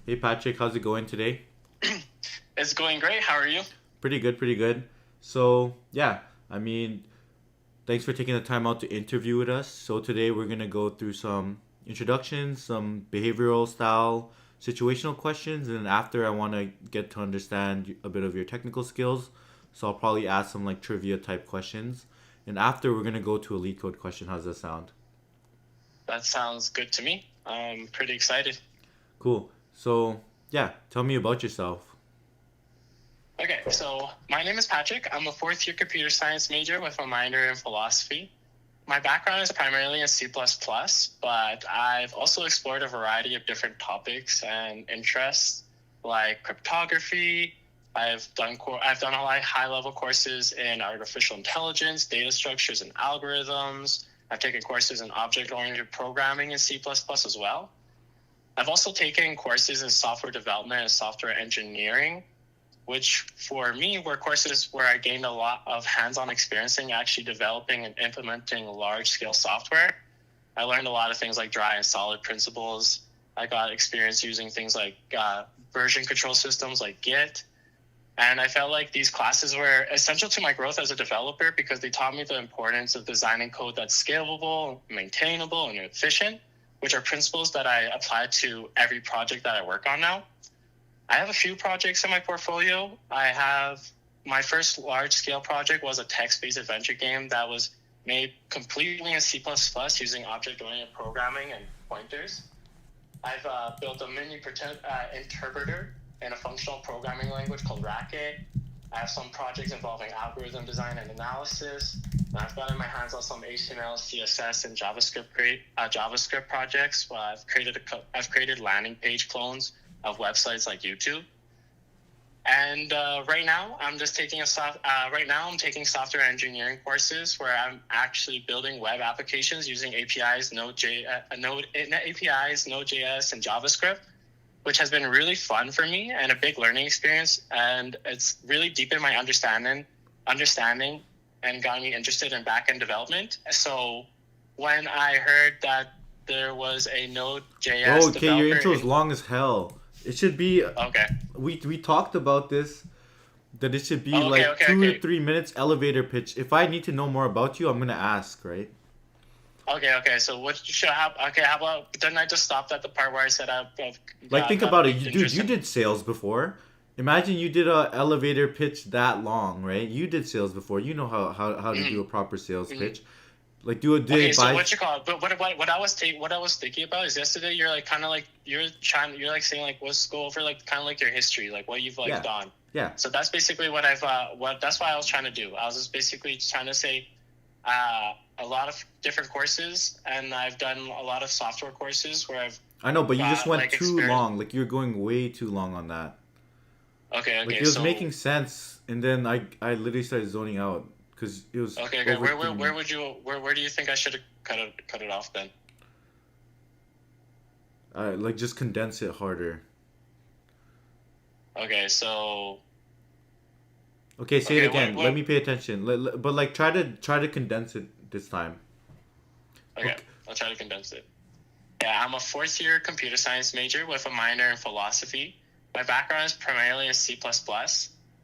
Hey Patrick, how's it going today? It's going great. How are you? Pretty good, pretty good. So, yeah, I mean, thanks for taking the time out to interview with us. So, today we're going to go through some introductions, some behavioral style situational questions, and then after I want to get to understand a bit of your technical skills. So, I'll probably ask some like trivia type questions. And after, we're going to go to a lead code question. How's that sound? That sounds good to me. I'm pretty excited. Cool. So, yeah, tell me about yourself. Okay, so my name is Patrick. I'm a fourth year computer science major with a minor in philosophy. My background is primarily in C++, but I've also explored a variety of different topics and interests like cryptography. I've done a lot of high level courses in artificial intelligence, data structures, and algorithms. I've taken courses in object oriented programming in C++ as well. I've also taken courses in software development and software engineering, which for me were courses where I gained a lot of hands-on experience in actually developing and implementing large-scale software. I learned a lot of things like dry and solid principles. I got experience using things like version control systems like Git. And I felt like these classes were essential to my growth as a developer because they taught me the importance of designing code that's scalable, maintainable, and efficient, which are principles that I apply to every project that I work on now. I have a few projects in my portfolio. My first large-scale project was a text-based adventure game that was made completely in C++ using object-oriented programming and pointers. I've built a mini interpreter in a functional programming language called Racket. I have some projects involving algorithm design and analysis. And I've gotten my hands on some HTML, CSS, and JavaScript projects. I've created landing page clones of websites like YouTube. And right now, I'm taking software engineering courses where I'm actually building web applications using APIs, Node.js, and JavaScript, which has been really fun for me and a big learning experience. And it's really deepened my understanding and got me interested in backend development. So when I heard that there was a Node.js Okay, your developer intro is long as hell. It should be. okay. We talked about this. That it should be Oh, okay, like okay, 2 to 3 minutes elevator pitch. If I need to know more about you, I'm gonna ask, right? Okay. So what should have? Okay, how about didn't I just stop at the part where I said I've Like think got a about it, big dude. interest You in? did sales before. Imagine you did a elevator pitch that long, right? You did sales before. You know how to do a Mm-hmm, proper sales mm-hmm. pitch. Like do a day Okay, so by. what you call it? But what I was thinking about is yesterday. You're like kind of like you're like saying like let's go over like kind of like your history, like what you've like Yeah, done. yeah. So that's basically what that's what I was trying to do. I was just basically trying to say a lot of different courses, and I've done a lot of software courses where I've I know, but you just got went like too experience. long. Like you're going way too long on that. Like Okay, it was so making sense, and then I literally started zoning out because it was okay. over 3 minutes. Where do you think I should have cut it off then? Like just condense it harder. Okay, so Okay, say it okay, again. Let me pay attention. But like try to condense it this time. okay, Okay. I'll try to condense it. Yeah, I'm a fourth year computer science major with a minor in philosophy. My background is primarily in C++,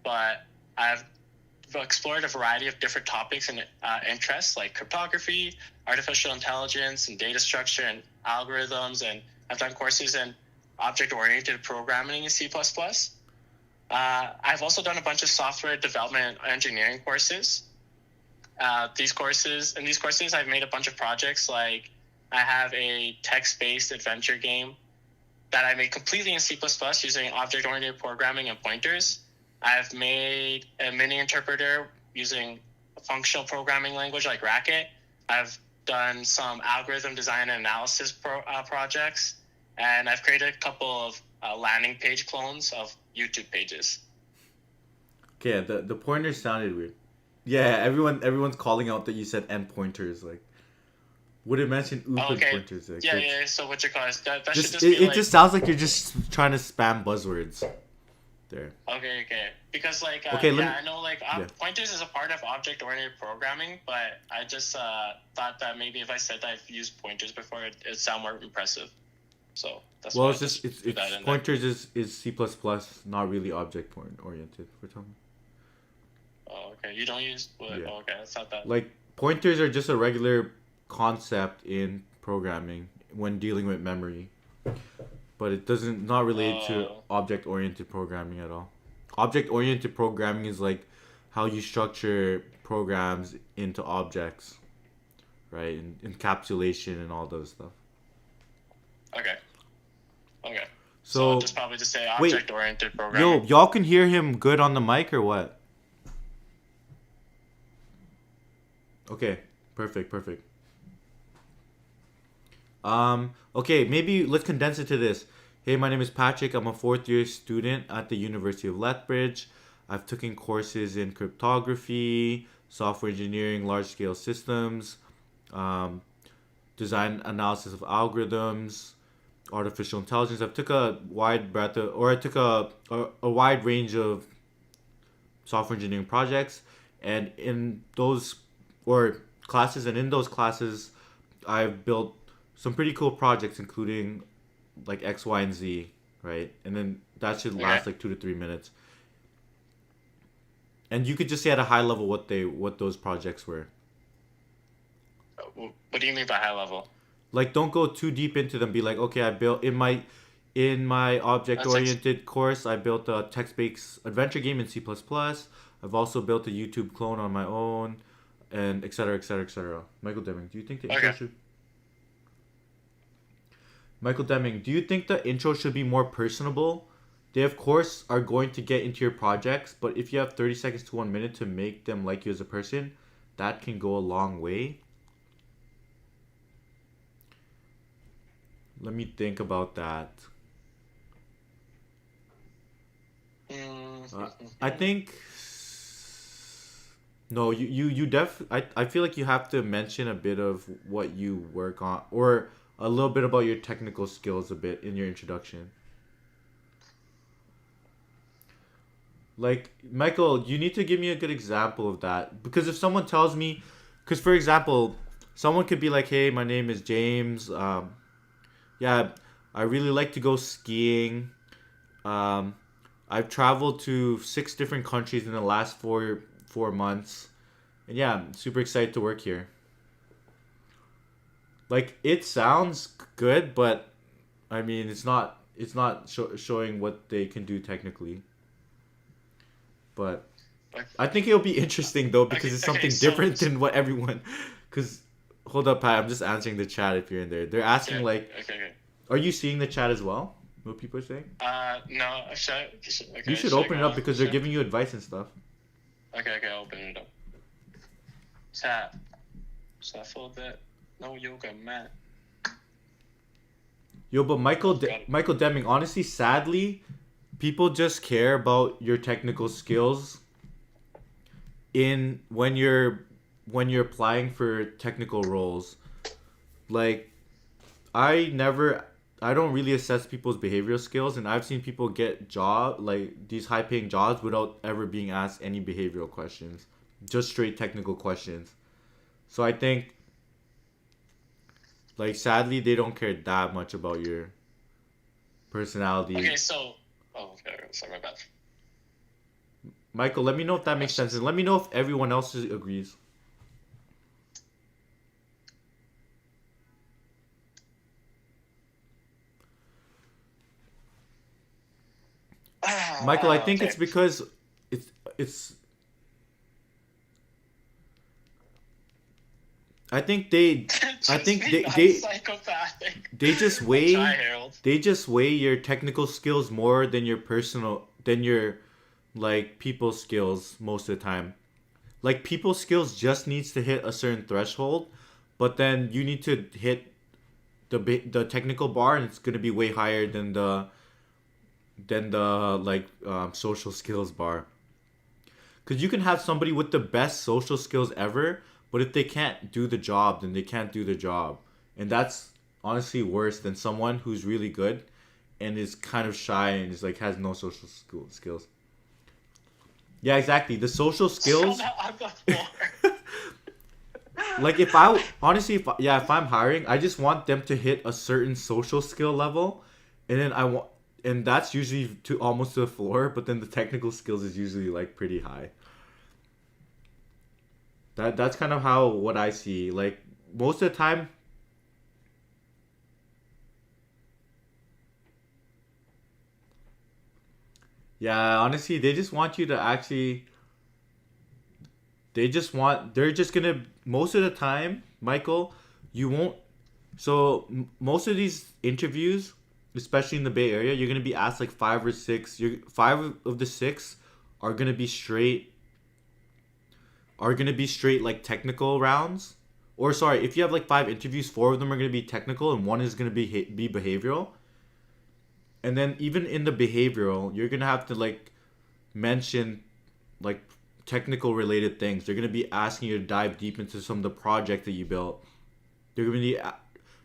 but I've explored a variety of different topics and interests like cryptography, artificial intelligence, and data structure and algorithms. And I've done courses in object-oriented programming in C++. I've also done a bunch of software development and engineering courses. In these courses, I've made a bunch of projects. Like I have a text-based adventure game that I made completely in C++ using object-oriented programming and pointers. I've made a mini interpreter using a functional programming language like Racket. I've done some algorithm design and analysis projects, and I've created a couple of landing page clones of YouTube pages. Okay, the pointers sounded weird. Yeah, everyone's calling out that you said end pointers. Like, would it mention Oh, ooped okay. pointers? Like, Yeah, that's yeah. So what you call it? That should just just be it like just sounds like you're just trying to spam buzzwords there. okay. Because like Okay, let me. yeah, I know like Yeah. pointers is a part of object-oriented programming, but I just thought that maybe if I said that I've used pointers before, it'd sound more impressive. So That's Well, why I it's just just put that it's in there. pointers is C++, not really object oriented for some. Oh, okay. You don't use what? Yeah. Oh, okay, that's not that. Like pointers are just a regular concept in programming when dealing with memory, but it doesn't not related to Oh, object oriented programming at all. Object oriented programming is like how you structure programs into objects, right? And encapsulation and all those stuff. okay. Okay. So I'll So just probably just say wait, object-oriented yo, programming. y'all can hear him good on the mic or what? Okay, perfect, perfect. Okay, maybe let's condense it to this. Hey, my name is Patrick. I'm a fourth year student at the University of Lethbridge. I've taken courses in cryptography, software engineering, large scale systems, um, design analysis of algorithms, artificial intelligence. I've took a wide breadth of, or I took a wide range of software engineering projects, and in those or classes, and in those classes, I've built some pretty cool projects, including like X, Y, and Z, right? And then that should Okay. last like 2 to 3 minutes. And you could just say at a high level what those projects were. What do you mean by high level? Like don't go too deep into them. Be like, okay, I built in my object That's like oriented course, I built a text based adventure game in C++. I've also built a YouTube clone on my own, and etc. etc. etc. Michael Deming, do you think the intro okay. should Michael Deming, do you think the intro should be more personable? They of course are going to get into your projects, but if you have 30 seconds to 1 minute to make them like you as a person, that can go a long way. Let me think about that. Uh, I think no, I feel like you have to mention a bit of what you work on, or a little bit about your technical skills a bit in your introduction. Like Michael, you need to give me a good example of that, because if someone tells me, because for example, someone could be like, "Hey, my name is James. Yeah, I really like to go skiing. Um, I've traveled to 6 different countries in the last four months, and yeah, I'm super excited to work here." Like it sounds good, but I mean, it's not showing what they can do technically. But Okay. I think it'll be interesting though, because Okay. it's Okay. something different than what everyone. Because hold up, Pat, I'm just answering the chat if you're in there. They're asking Okay. like, Okay. are you seeing the chat as well? What people are saying? No. You Okay. should Should I open go it up on? because they're giving you advice and stuff. Okay. Okay. I'll open it up. Chat. Shuffle that. No yoga mat. Yo, but Got it. Michael Deming, honestly, sadly, people just care about your technical skills in when you're applying for technical roles. Like I don't really assess people's behavioral skills, and I've seen people get these high paying jobs without ever being asked any behavioral questions, just straight technical questions. So I think like sadly they don't care that much about your personality. Okay. So. Oh. Okay. Sorry. My bad. Michael, let me know if that makes sense, Questions. and let me know if everyone else agrees. Michael, I think Okay. it's because it's I think they I Just think be they not they psychopathic. they just I'll try, weigh Harold. they just weigh your technical skills more than your like people skills most of the time. Like people skills just needs to hit a certain threshold, but then you need to hit the technical bar, and it's gonna be way higher than the like social skills bar. Because you can have somebody with the best social skills ever, but if they can't do the job, then they can't do the job. And that's honestly worse than someone who's really good and is kind of shy and is like has no social skills. Yeah, exactly. The social skills, Shut up on the floor. like if I honestly, if I'm hiring, I just want them to hit a certain social skill level, and then I want, and that's usually to almost to the floor. But then the technical skills is usually like pretty high. That's kind of how what I see. Like most of the time, yeah. Honestly, they just want you to actually. They just want. They're just gonna most of the time, Michael. You won't. So most of these interviews, especially in the Bay Area, you're gonna be asked like five or six. You're five of the six are gonna be straight like technical rounds. Or sorry, if you have like five interviews, four of them are gonna be technical and one is gonna be behavioral. And then even in the behavioral, you're gonna have to like mention like technical related things. They're gonna be asking you to dive deep into some of the project that you built. They're gonna be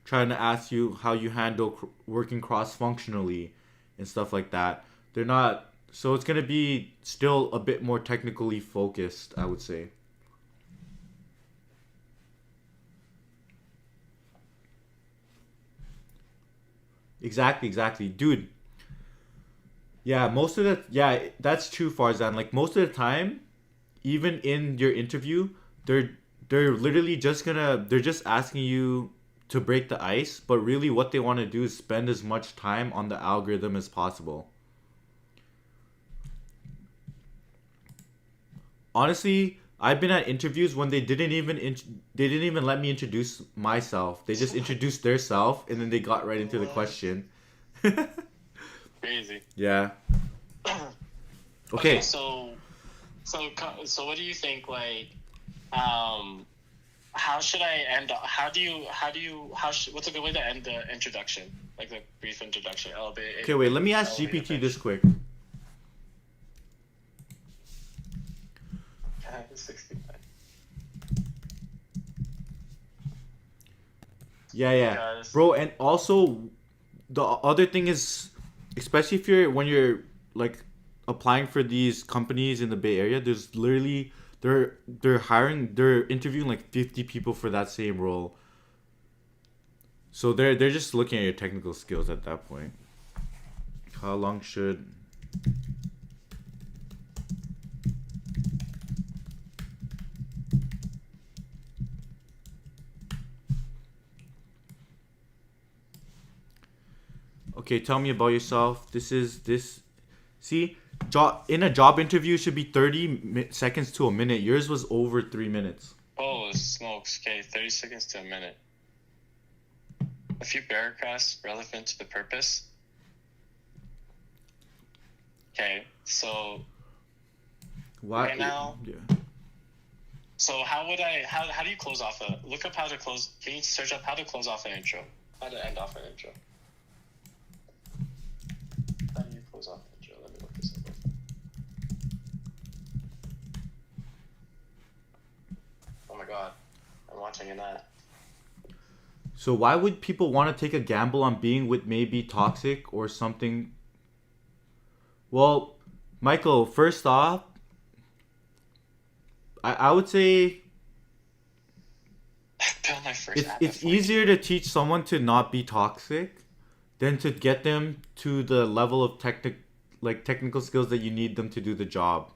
trying to ask you how you handle working cross functionally and stuff like that. They're not. So it's gonna be still a bit more technically focused, I would say. Exactly, exactly, dude. Yeah, most of the yeah, that's true, Farzan. Like most of the time, even in your interview, they're they're literally just gonna they're just asking you to break the ice, but really what they want to do is spend as much time on the algorithm as possible. Honestly, I've been at interviews when they didn't even let me introduce myself. They just introduced their self and then they got right into the What? question. Crazy. Yeah. Okay, Okay. so what do you think? Like, um, how should I end? What's a good way to end the introduction? Like the brief introduction, Okay, wait, let me ask elevator GPT this pitch. quick. 69. Yeah, yeah. Because Bro, and also the other thing is especially if you're when you're like applying for these companies in the Bay Area, there's literally they're interviewing like 50 people for that same role. So they're just looking at your technical skills at that point. How long should Okay, tell me about yourself. This see job in a job interview should be 30 seconds to a minute. Yours was over 3 minutes. oh smokes, okay, 30 seconds to a minute. A few paragraphs relevant to the purpose. Okay, so Why right now, yeah. so how do you close off a look up how to close? Can you search up how to close off an intro? How to end off an intro? How do you close off an intro? Let me look this up. Oh my god, I'm watching an ad. So why would people want to take a gamble on being with maybe toxic or something? Well, Michael, first off, I would say Build my first app at it's 14. easier to teach someone to not be toxic than to get them to the level of technical skills that you need them to do the job.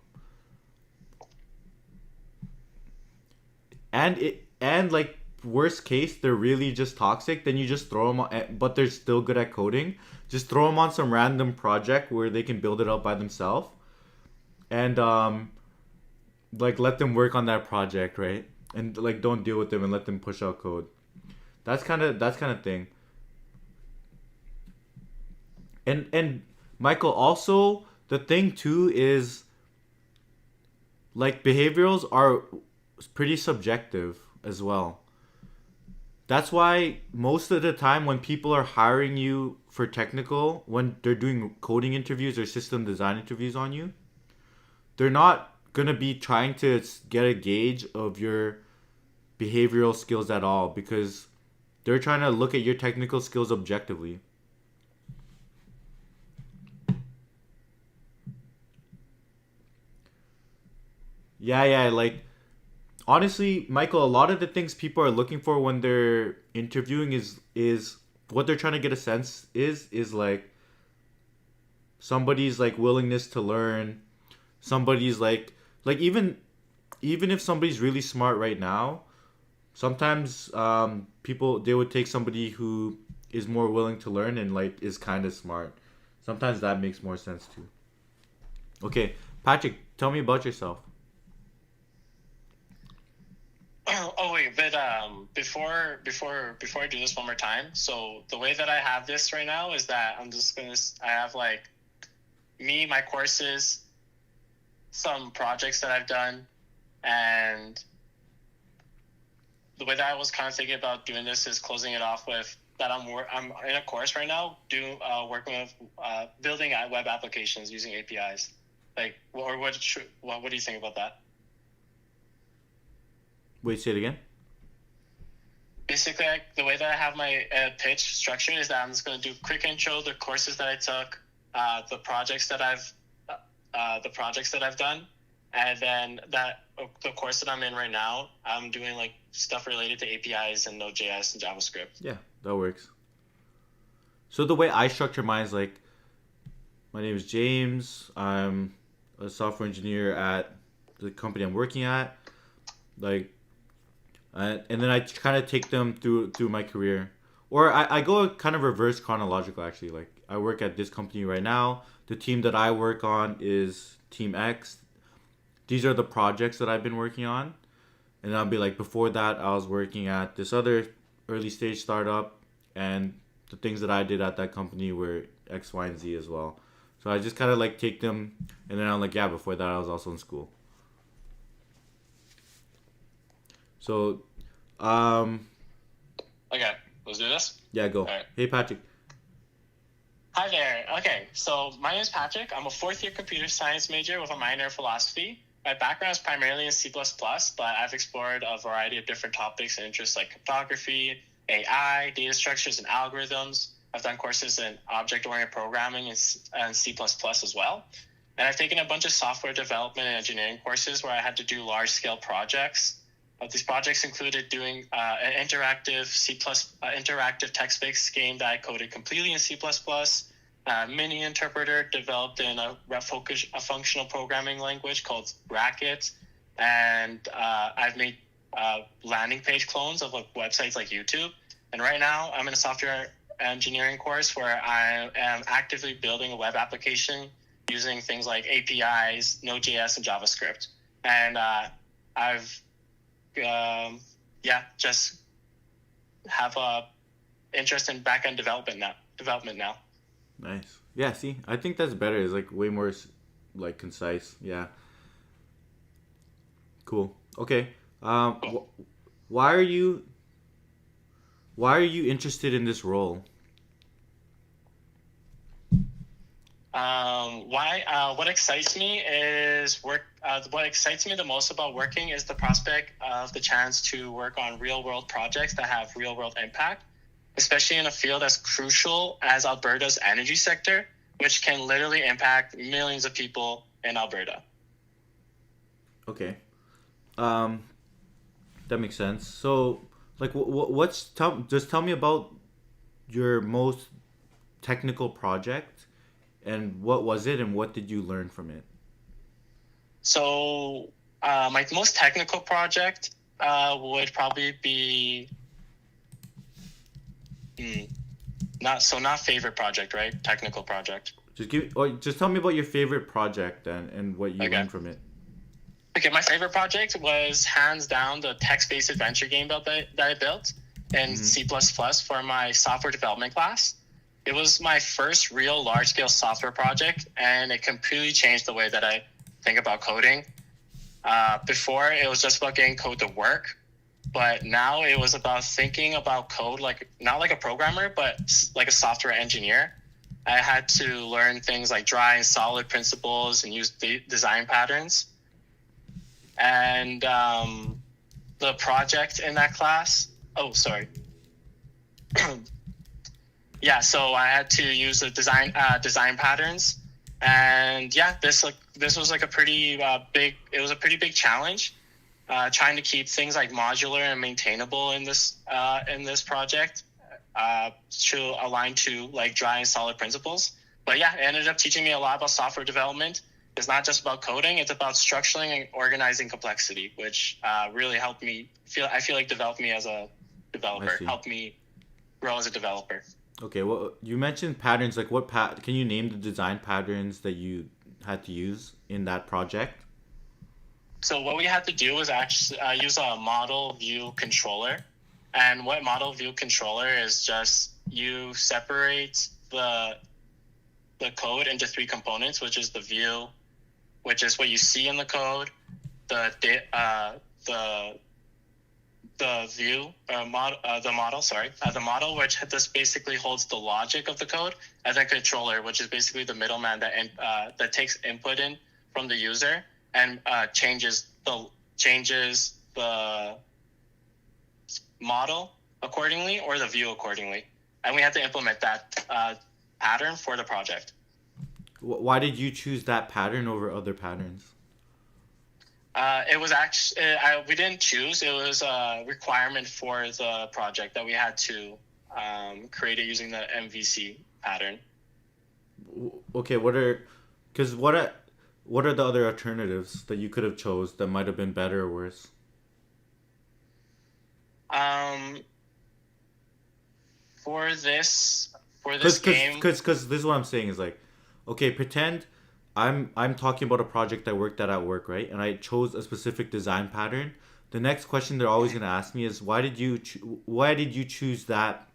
And like worst case, they're really just toxic. Then you just throw them on, but they're still good at coding. Just throw them on some random project where they can build it out by themselves, and like let them work on that project, right? And like don't deal with them and let them push out code. That's kind of thing. And Michael, also the thing too is like behaviorals are pretty subjective as well. That's why most of the time when people are hiring you for technical, when they're doing coding interviews or system design interviews on you, they're not going to be trying to get a gauge of your behavioral skills at all because they're trying to look at your technical skills objectively. Yeah, yeah, like honestly, Michael, a lot of the things people are looking for when they're interviewing is what they're trying to get a sense is like somebody's like willingness to learn, somebody's like even if somebody's really smart right now, sometimes people they would take somebody who is more willing to learn and like is kind of smart. Sometimes that makes more sense too. Okay, Patrick, tell me about yourself. Oh wait, but before I do this one more time, so the way that I have this right now is that I have like my courses, some projects that I've done, and the way that I was kind of thinking about doing this is closing it off with that I'm in a course right now working with building web applications using APIs. Like, or what do you think about that? Wait, say it again. Basically, the way that I have my pitch structured is that I'm just going to do quick intro, the courses that I took, the projects that I've done, and then the course that I'm in right now, I'm doing like stuff related to APIs and Node.js and JavaScript. Yeah, that works. So the way I structure mine is like, my name is James. I'm a software engineer at the company I'm working at. Like, and then I kind of take them through my career, or I go kind of reverse chronological actually. Like I work at this company right now. The team that I work on is Team X. These are the projects that I've been working on, and I'll be like, before that I was working at this other early stage startup, and the things that I did at that company were X, Y, and Z as well. So I just kind of like take them, and then I'm like, yeah, before that I was also in school. So, Okay, let's do this. yeah, go. All right. Hey, Patrick. Hi there. Okay, so my name is Patrick. I'm a fourth-year computer science major with a minor in philosophy. My background is primarily in C++, but I've explored a variety of different topics and interests like cryptography, AI, data structures, and algorithms. I've done courses in object-oriented programming and C++ as well. And I've taken a bunch of software development and engineering courses where I had to do large-scale projects. These projects included doing an interactive text-based game that I coded completely in C++, a mini interpreter developed in a functional programming language called Racket, and I've made landing page clones of like websites like YouTube. And right now, I'm in a software engineering course where I am actively building a web application using things like APIs, Node.js, and JavaScript. And I've just have a interest in backend development now. Nice. Yeah, see, I think that's better. It's like way more like concise. Yeah. Cool. Okay. Why are you interested in this role? What excites me is work. What excites me the most about working is the prospect of the chance to work on real-world projects that have real-world impact, especially in a field as crucial as Alberta's energy sector, which can literally impact millions of people in Alberta. Okay. That makes sense. So, like, just tell me about your most technical project, and what was it, and what did you learn from it? So, my most technical project would probably be not favorite project, right? Technical project. Just tell me about your favorite project and what you learned from it. Okay, my favorite project was hands down the text-based adventure game that I built in C++ for my software development class. It was my first real large-scale software project, and it completely changed the way that I think about coding. Before, it was just about getting code to work, but now it was about thinking about code like not like a programmer, but like a software engineer. I had to learn things like dry and solid principles and use design patterns. And the project in that class, yeah, so I had to use the design patterns, and yeah, this was like a pretty big challenge, trying to keep things like modular and maintainable in this project, to align to like dry and solid principles. But yeah, it ended up teaching me a lot about software development. It's not just about coding; it's about structuring and organizing complexity, which really helped me I feel like developed me as a I developer, see. helped me grow as a developer. Okay, well, you mentioned patterns. Like, can you name the design patterns that you had to use in that project? So what we had to do was actually use a model view controller. And what model view controller is just you separate the code into three components, which is the view, which is what you see in the code, the view the model, the model, which just basically holds the logic of the code, and then controller, which is basically the middleman that takes input in from the user and changes the model accordingly or the view accordingly. And we had to implement that pattern for the project. Why did you choose that pattern over other patterns? It was actually we didn't choose. It was a requirement for the project that we had to create it using the MVC pattern. Okay, because what are the other alternatives that you could have chose that might have been better or worse? Um, for this game, Because this is what I'm saying is like, okay, pretend I'm talking about a project I worked at work, right? And I chose a specific design pattern. The next question they're always gonna ask me is why did you choose that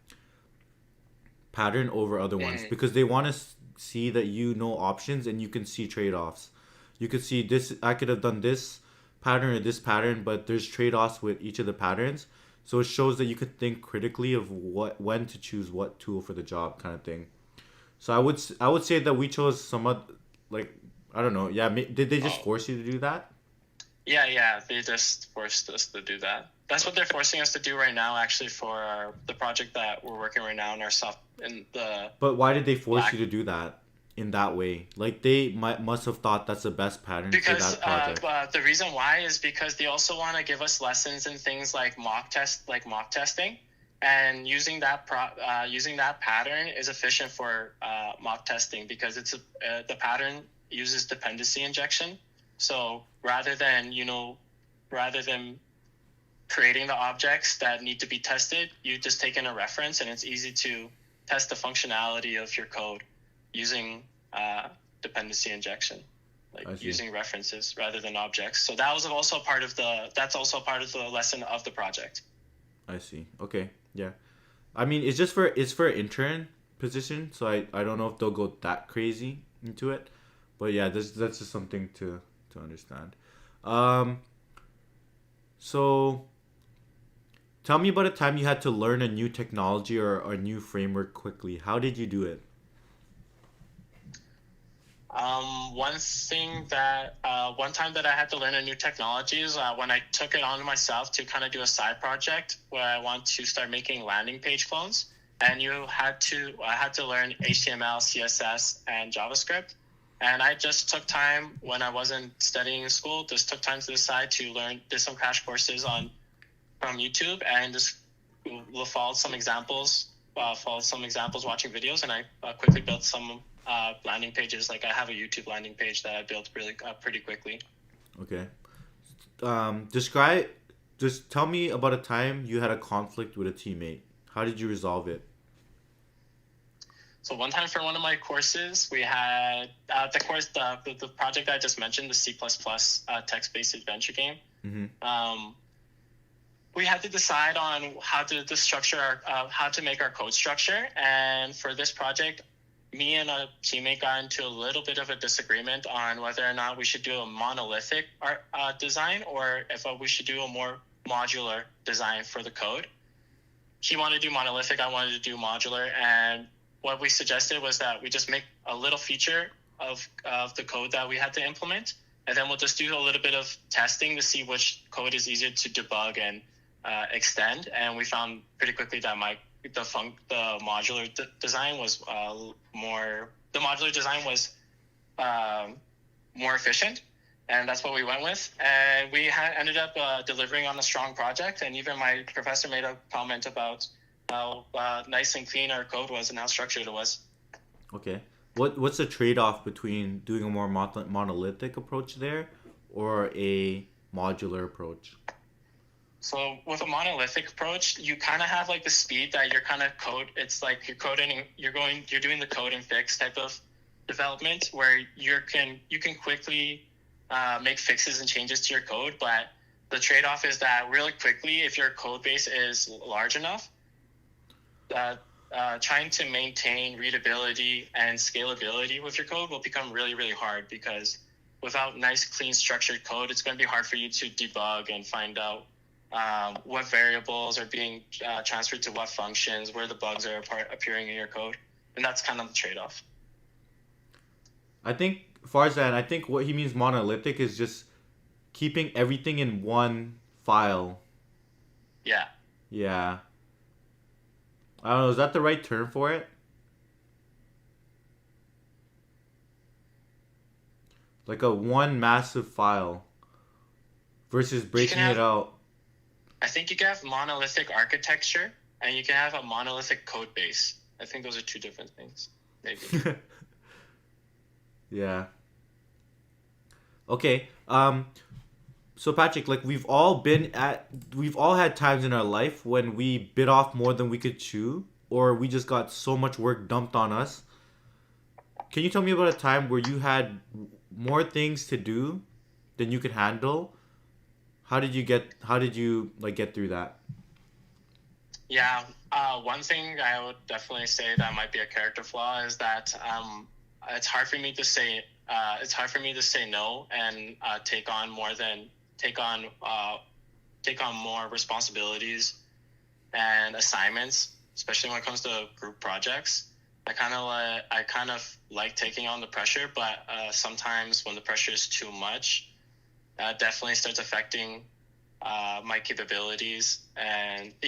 pattern over other ones? Because they want to see that you know options and you can see trade offs. You could see this. I could have done this pattern or this pattern, but there's trade offs with each of the patterns. So it shows that you could think critically of when to choose what tool for the job, kind of thing. So I would say that we chose like I don't know. Yeah, did they just oh, force you to do that? yeah, they just forced us to do that. That's what they're forcing us to do right now, actually, for the project that we're working right now in our in the But why did they force black. you to do that in that way? Like they must have thought that's the best pattern for Because that project. the reason why is because they also want to give us lessons in things like mock testing, and using that pattern is efficient for mock testing because the pattern uses dependency injection. So rather than creating the objects that need to be tested, you just take in a reference, and it's easy to test the functionality of your code using dependency injection, like I see. using references rather than objects. So that's also part of the lesson of the project. I see. Okay. Yeah. I mean, it's for intern position, so I don't know if they'll go that crazy into it, but yeah, that's just something to understand. Um. So tell me about a time you had to learn a new technology or a new framework quickly. How did you do it? One time that I had to learn a new technology is when I took it on myself to kind of do a side project where I want to start making landing page clones. And I had to learn HTML, CSS, and JavaScript. And I just took time when I wasn't studying in school, just took time to decide to did some crash courses from YouTube and just followed some examples watching videos, and I quickly built some landing pages. Like I have a YouTube landing page that I built really pretty quickly. Okay. Describe. Just tell me about a time you had a conflict with a teammate. How did you resolve it? So one time for one of my courses, we had the project I just mentioned, the C++ text-based adventure game. Mm-hmm. We had to decide on how to make our code structure. And for this project, me and a teammate got into a little bit of a disagreement on whether or not we should do a monolithic design or if we should do a more modular design for the code. He wanted to do monolithic, I wanted to do modular, and what we suggested was that we just make a little feature of the code that we had to implement, and then we'll just do a little bit of testing to see which code is easier to debug and extend. And we found pretty quickly that the modular design was more efficient, and that's what we went with. And we ended up delivering on a strong project. And even my professor made a comment about how nice and clean our code was and how structured it was. Okay. What's the trade-off between doing a more monolithic approach there or a modular approach? So with a monolithic approach, you kind of have like the speed that you're kind of code. It's like you're coding, you're doing the code and fix type of development where you can quickly make fixes and changes to your code. But the trade-off is that really quickly, if your code base is large enough, trying to maintain readability and scalability with your code will become really, really hard because without nice, clean, structured code, it's going to be hard for you to debug and find out what variables are being transferred to what functions, where the bugs are appearing in your code. And that's kind of the trade-off. I think, Farzan, I think what he means monolithic is just keeping everything in one file. Yeah. Yeah. I don't know, is that the right term for it? Like a one massive file versus breaking it out. I think you can have monolithic architecture and you can have a monolithic code base. I think those are two different things. Maybe. Yeah. Okay. So Patrick, like we've all had times in our life when we bit off more than we could chew, or we just got so much work dumped on us. Can you tell me about a time where you had more things to do than you could handle? How did you like get through that? Yeah. One thing I would definitely say that might be a character flaw is that it's hard for me to say no and take on more responsibilities and assignments, especially when it comes to group projects. I kind of like taking on the pressure, but sometimes when the pressure is too much, definitely starts affecting my capabilities, and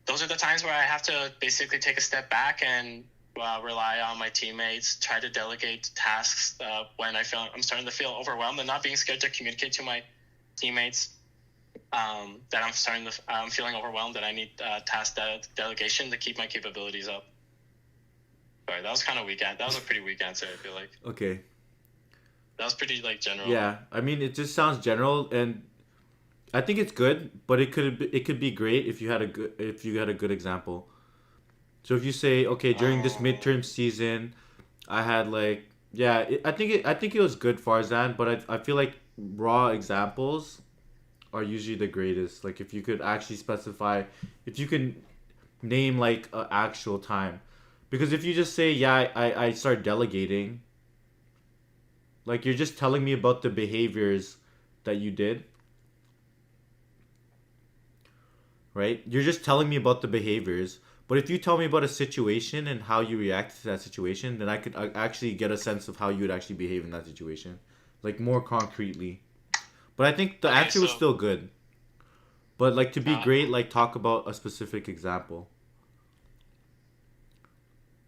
those are the times where I have to basically take a step back and rely on my teammates, try to delegate tasks when I'm starting to feel overwhelmed, and not being scared to communicate to my teammates that I'm feeling overwhelmed, that I need task delegation to keep my capabilities up. Sorry, that was kind of weak. That was a pretty weak answer, I feel like. Okay. That was pretty like general. Yeah, I mean it just sounds general, and I think it's good, but it could be great if you had a good example. So if you say, okay, during this midterm season, I had like, yeah, I think it was good, Farzan, but I feel like raw examples are usually the greatest. Like if you could actually specify, if you can name like an actual time, because if you just say, yeah, I start delegating, like you're just telling me about the behaviors that you did, right? You're just telling me about the behaviors. But if you tell me about a situation and how you react to that situation, then I could actually get a sense of how you would actually behave in that situation, like more concretely. But I think the answer was still good. But like to be great, like talk about a specific example.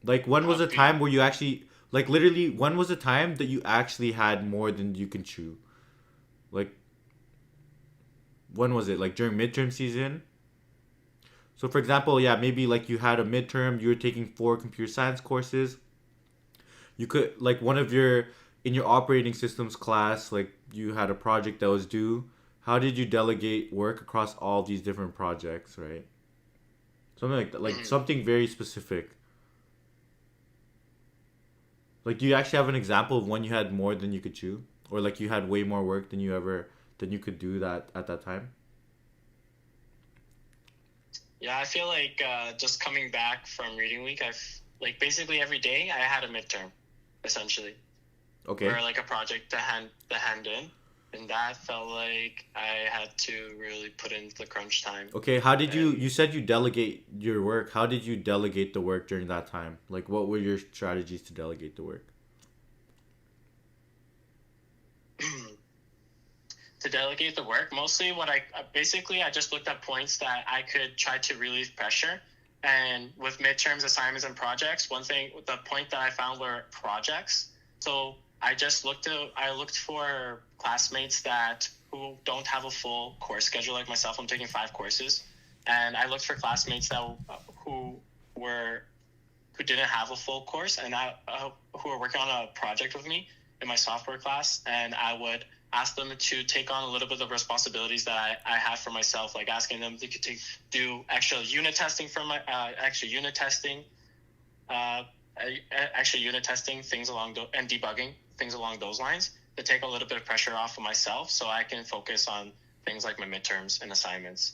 Like when was a time where you actually, like literally, when was a time that you actually had more than you can chew? Like when was it? Like during midterm season? So for example, yeah, maybe like you had a midterm, you were taking 4 computer science courses. You could like one of your in your operating systems class, like you had a project that was due. How did you delegate work across all these different projects, right? Something like that, like something very specific. Like, do you actually have an example of when you had more than you could chew, or like you had way more work than you could do that at that time? Yeah, I feel like just coming back from reading week, I've like basically every day I had a midterm, essentially. Okay. Or like a project to hand in, and that felt like I had to really put in the crunch time. Okay, how did you said you delegate your work. How did you delegate the work during that time? Like what were your strategies to delegate the work? To delegate the work, mostly I just looked at points that I could try to relieve pressure. And with midterms, assignments, and projects, the point that I found were projects. So I looked for classmates who don't have a full course schedule like myself. I'm taking 5 courses, and I looked for classmates who were who didn't have a full course, and who were working on a project with me in my software class, and I would ask them to take on a little bit of responsibilities that I had for myself, like asking them to do extra unit testing for my things and debugging things along those lines, to take a little bit of pressure off of myself so I can focus on things like my midterms and assignments.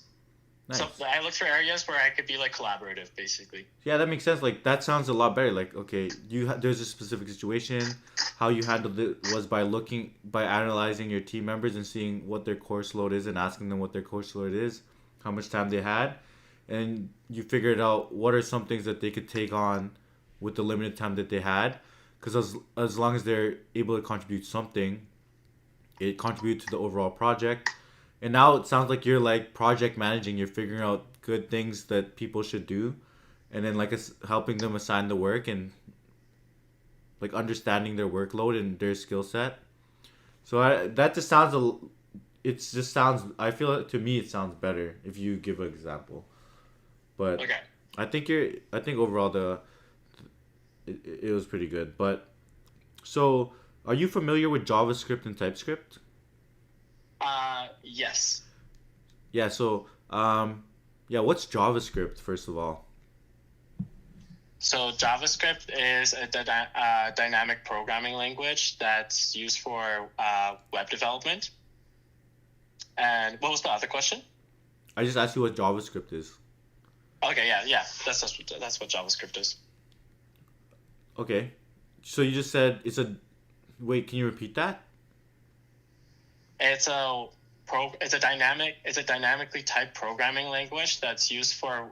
Nice. So I look for areas where I could be like collaborative, basically. Yeah, that makes sense. Like that sounds a lot better. Like okay, there's a specific situation. How you handled it was by analyzing your team members and seeing what their course load is and asking them what their course load is, how much time they had, and you figured out what are some things that they could take on with the limited time that they had. Because as long as they're able to contribute something, it contributes to the overall project. And now it sounds like you're like project managing. You're figuring out good things that people should do, and then like helping them assign the work and like understanding their workload and their skill set. So that just sounds I feel like, to me it sounds better if you give an example. But Okay. I think overall it was pretty good. But so are you familiar with JavaScript and TypeScript? Yes. Yeah, so what's JavaScript first of all? So JavaScript is a dynamic programming language that's used for web development. And what was the other question? I just asked you what JavaScript is. Okay, yeah. That's what JavaScript is. Okay. So you just said wait, can you repeat that? It's a dynamically typed programming language that's used for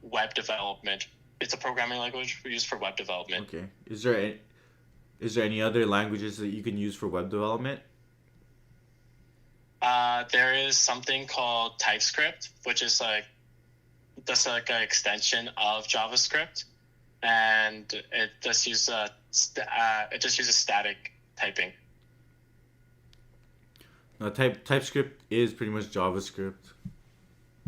web development. It's a programming language used for web development. Okay. Is there any other languages that you can use for web development? There is something called TypeScript, which is an extension of JavaScript, and it just uses static typing. No, TypeScript is pretty much JavaScript.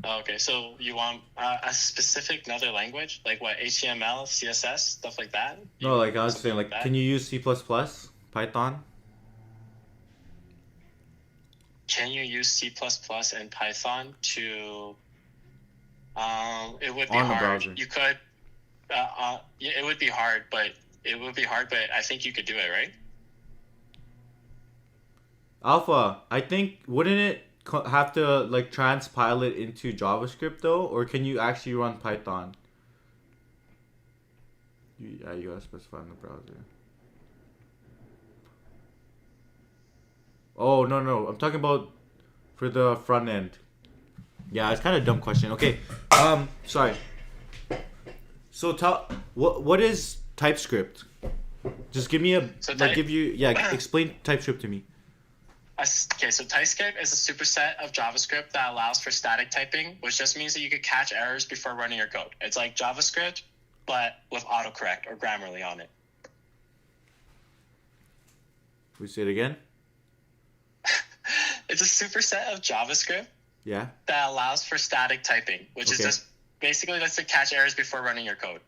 Okay, so you want a specific another language, like what, HTML, CSS, stuff like that? No, like I was saying, like can you use C++, Python? Can you use C++ and Python to? It would be on hard. The browser? You could. It would be hard, but I think you could do it, right? Alpha, I think wouldn't it have to like transpile it into JavaScript though, or can you actually run Python? You gotta specify in the browser. Oh no, I'm talking about for the front end. Yeah, it's kind of a dumb question. Okay, sorry. So what is TypeScript? Just give me explain TypeScript to me. Okay, so TypeScript is a superset of JavaScript that allows for static typing, which just means that you could catch errors before running your code. It's like JavaScript, but with autocorrect or Grammarly on it. We say it again? It's a superset of JavaScript Yeah. that allows for static typing, which is just basically lets it catch errors before running your code.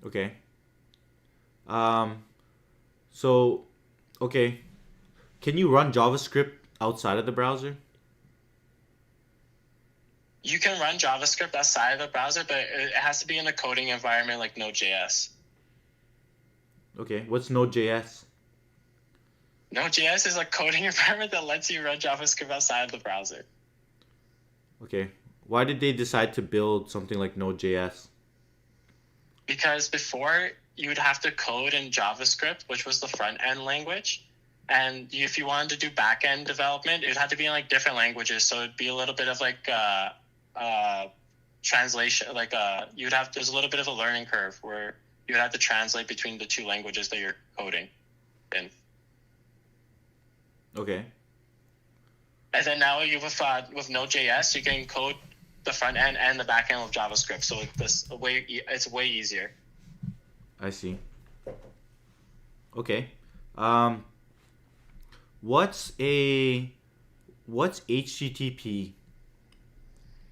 Okay. So, okay. Can you run JavaScript outside of the browser? You can run JavaScript outside of the browser, but it has to be in a coding environment like Node.js. Okay. What's Node.js? Node.js is a coding environment that lets you run JavaScript outside of the browser. Okay. Why did they decide to build something like Node.js? Because before, you would have to code in JavaScript, which was the front-end language. And if you wanted to do back-end development, it would have to be in like different languages. So it'd be a little bit of like translation. There's a little bit of a learning curve where you would have to translate between the two languages that you're coding in. Okay. And then now with Node.js, you can code the front end and the back end of JavaScript. So it's way easier. I see. Okay. What's HTTP?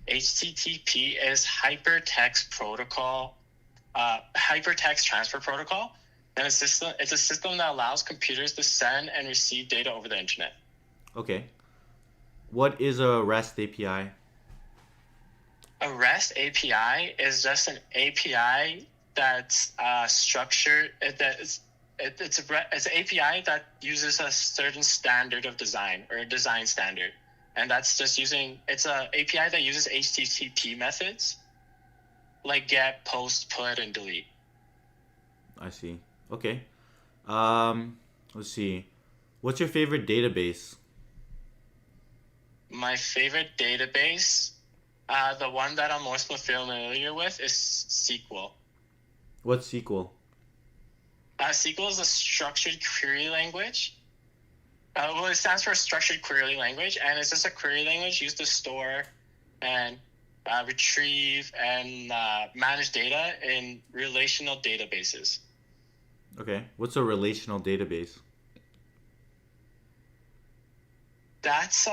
HTTP is Hypertext Protocol hypertext transfer protocol, and it's a system that allows computers to send and receive data over the internet. Okay. What is a REST API? A REST API is just an API that's structured. It's an API that uses a certain standard of design or a design standard, and that's just it's an API that uses HTTP methods like get, post, put, and delete. I see. Okay. Let's see. What's your favorite database? My favorite database, the one that I'm most familiar with, is SQL. What's SQL? SQL is a structured query language. Well, it stands for structured query language, and it's just a query language used to store and retrieve and manage data in relational databases. Okay. What's a relational database? That's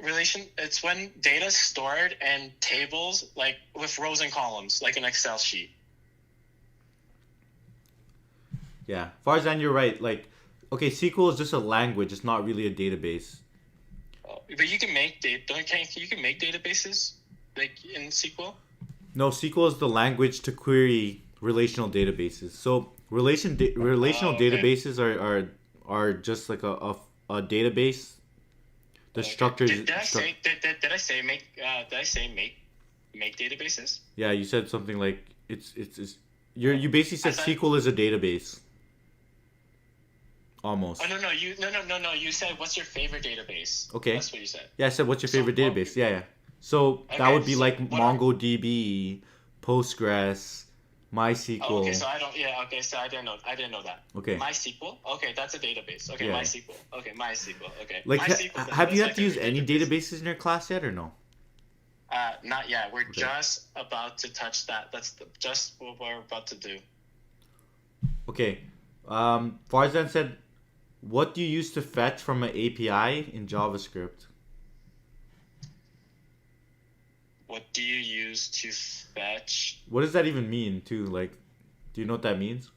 it's when data is stored in tables, like with rows and columns, like an Excel sheet. Yeah. Farzan, you're right. Like, okay, SQL is just a language. It's not really a database. But you can make you can make databases like in SQL. No, SQL is the language to query relational databases. So relational databases are just like a database. The structure. Did I say make databases? Yeah, you said something like it's you basically said SQL is a database. Almost. Oh no you said what's your favorite database? Okay. That's what you said. Yeah, I said what's your favorite database? Yeah. So that would be like MongoDB, Postgres, MySQL. Oh, okay, so I don't. Yeah, okay, so I didn't know that. Okay. MySQL. Okay, that's a database. Okay, Yeah. MySQL. Okay, MySQL. Okay. Like, MySQL, have you had to use favorite any database. databases in your class yet or no? Not yet. We're just about to touch that. That's just what we're about to do. Okay. Farzan said, what do you use to fetch from an API in JavaScript? What do you use to fetch? What does that even mean, too? Like, do you know what that means?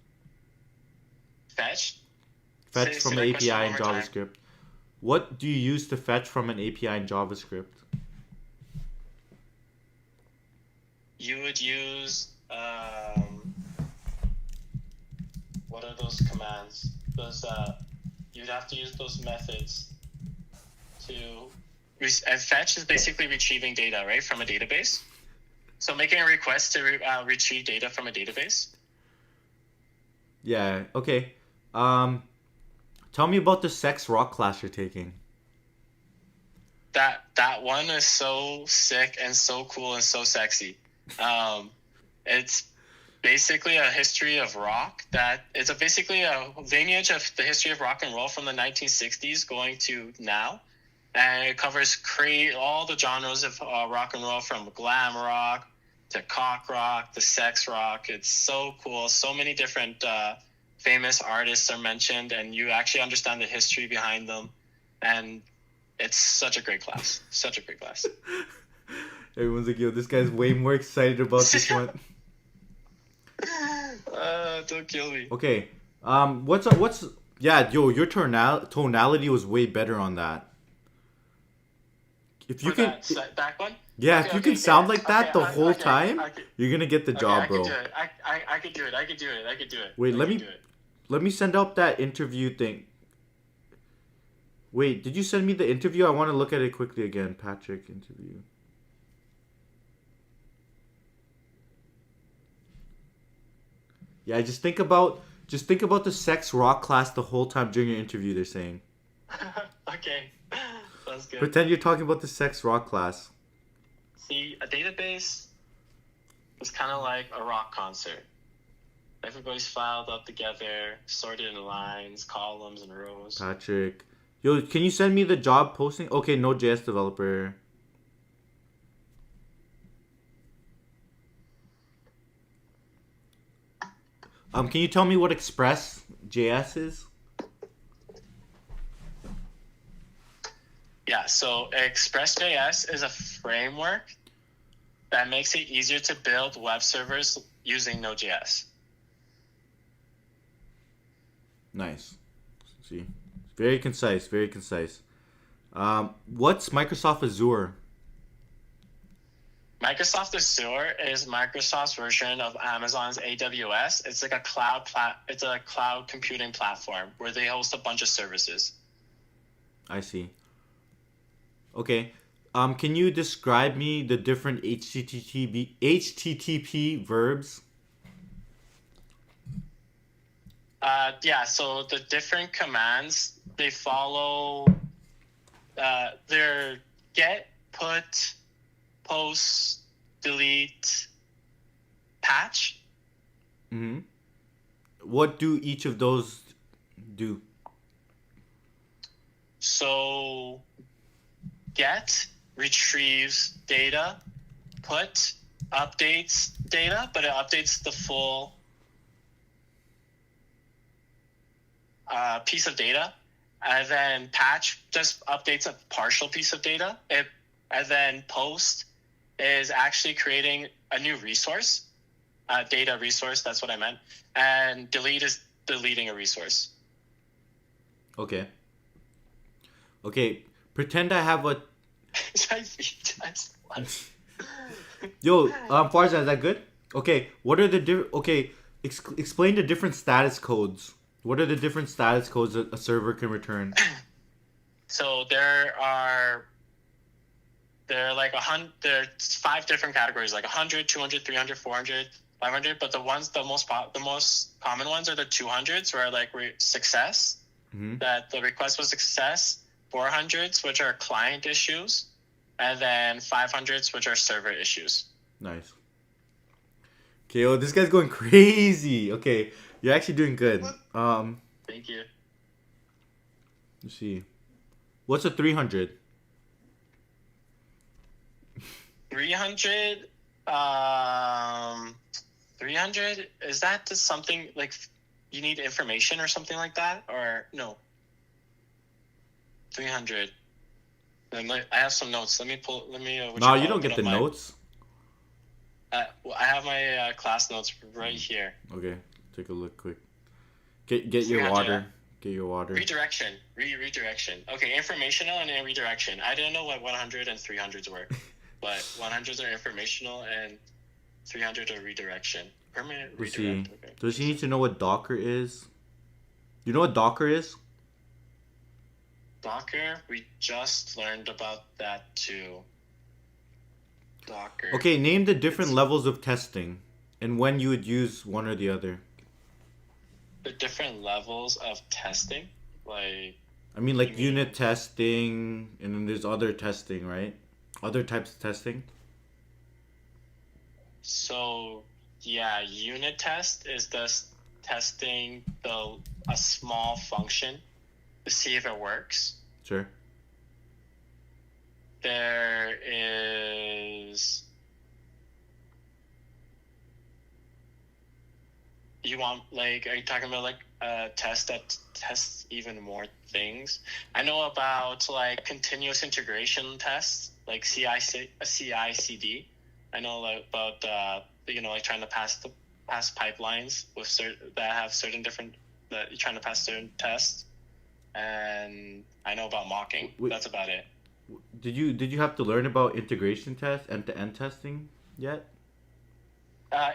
Fetch? Fetch from an API in one more time. JavaScript. What do you use to fetch from an API in JavaScript? You would use what are those commands? Those you'd have to use those methods to. And fetch is basically retrieving data, right, from a database. So making a request to retrieve data from a database. Yeah. Okay. Tell me about the sex rock class you're taking. That one is so sick and so cool and so sexy. It's basically a history of rock. It's basically a lineage of the history of rock and roll from the 1960s going to now. And it covers all the genres of rock and roll, from glam rock to cock rock to sex rock. It's so cool. So many different famous artists are mentioned, and you actually understand the history behind them. And it's such a great class. Such a great class. Everyone's like, yo, this guy's way more excited about this one. Don't kill me. Okay. Your tonality was way better on that. If you can, that back one. yeah, Okay, if you okay, can sound okay, like that okay, the whole okay, time, okay. you're gonna get the job, bro. I could do it. I could do it. I could do it. Wait, I let could me do it. let me send out that interview thing. Wait, did you send me the interview? I want to look at it quickly again. Patrick interview. Yeah, just think about the sex rock class the whole time during your interview. They're saying. Okay, that's good. Pretend you're talking about the sex rock class. See, a database is kind of like a rock concert. Everybody's filed up together, sorted in lines, columns, and rows. Patrick, yo, can you send me the job posting? Okay, Node.js developer. Can you tell me what Express.js is? Yeah, so Express.js is a framework that makes it easier to build web servers using Node.js. Nice. See, very concise. Very concise. What's Microsoft Azure? Microsoft Azure is Microsoft's version of Amazon's AWS. It's like a it's a cloud computing platform where they host a bunch of services. I see. Okay. Can you describe me the different HTTP verbs? Yeah, so the different commands, they follow their get, put, post, delete, patch. Mm-hmm. What do each of those do? So get retrieves data, put updates data, but it updates the full piece of data, and then patch just updates a partial piece of data. And then post is actually creating a new resource, data resource. That's what I meant. And delete is deleting a resource. Okay. Okay. Pretend I have a. Yo, Farzan, is that good? Okay. What are the Okay, explain the different status codes. What are the different status codes that a server can return? So there are like 100. There's 5 different categories, like 100, 200, 300, 400, 500. But the most common ones are the 200s, where like success, that the request was success. 400s, which are client issues, and then 500s, which are server issues. Nice. Okay, oh, this guy's going crazy. Okay, you're actually doing good. Thank you. Let's see. What's a 300? 300. 300, is that just something like you need information or something like that, or no? 300. I have some notes. Let me. No, you don't get the notes. I have my class notes right here. Okay, take a look quick. Get your water. Get your water. Redirection. Redirection. Okay, informational and redirection. I didn't know what 100 and 300s were, but 100s are informational and 300 are redirection. Permanent redirect. Okay. Does he need to know what Docker is? You know what Docker is? Docker, we just learned about that too. Docker. Okay, name the different levels of testing and when you would use one or the other. The different levels of testing? Like... I mean, like unit testing, and then there's other testing, right? Other types of testing. So, yeah, unit test is just testing a small function to see if it works. Sure. There is... You want, like, are you talking about, like, a test that tests even more things? I know about, like, continuous integration tests, like CI/CD. I know about, like, trying to pass pipelines with that have certain different, that you're trying to pass certain tests. And I know about mocking. That's about it. Did you have to learn about integration tests, end-to-end testing yet?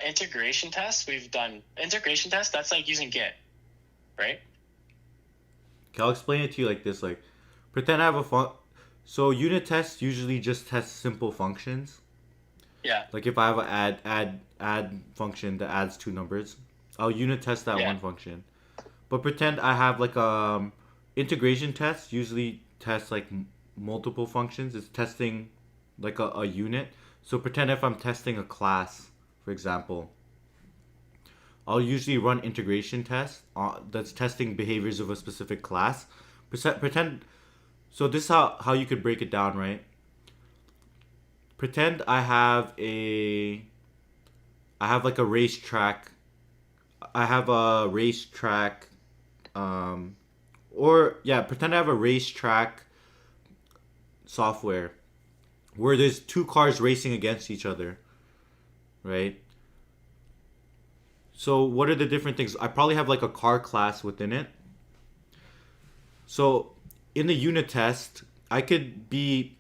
Integration tests, we've done integration tests. That's like using Git, right? Okay, I'll explain it to you like this. Like, pretend I have so unit tests usually just test simple functions. Yeah. Like if I have an add function that adds 2 numbers, I'll unit test that one function. But pretend I have like integration tests usually test like multiple functions. It's testing like a unit. So pretend if I'm testing a class, for example, I'll usually run integration tests that's testing behaviors of a specific class. Pretend. So this is how you could break it down, right? Pretend I have like a racetrack. I have a racetrack. Pretend I have a racetrack software where there's 2 cars racing against each other, right? So what are the different things? I probably have like a car class within it. So in the unit test, I could be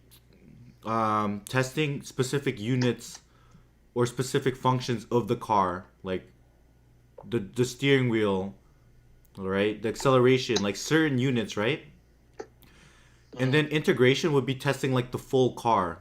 testing specific units or specific functions of the car, like the steering wheel, right? The acceleration, like certain units, right? And then integration would be testing like the full car,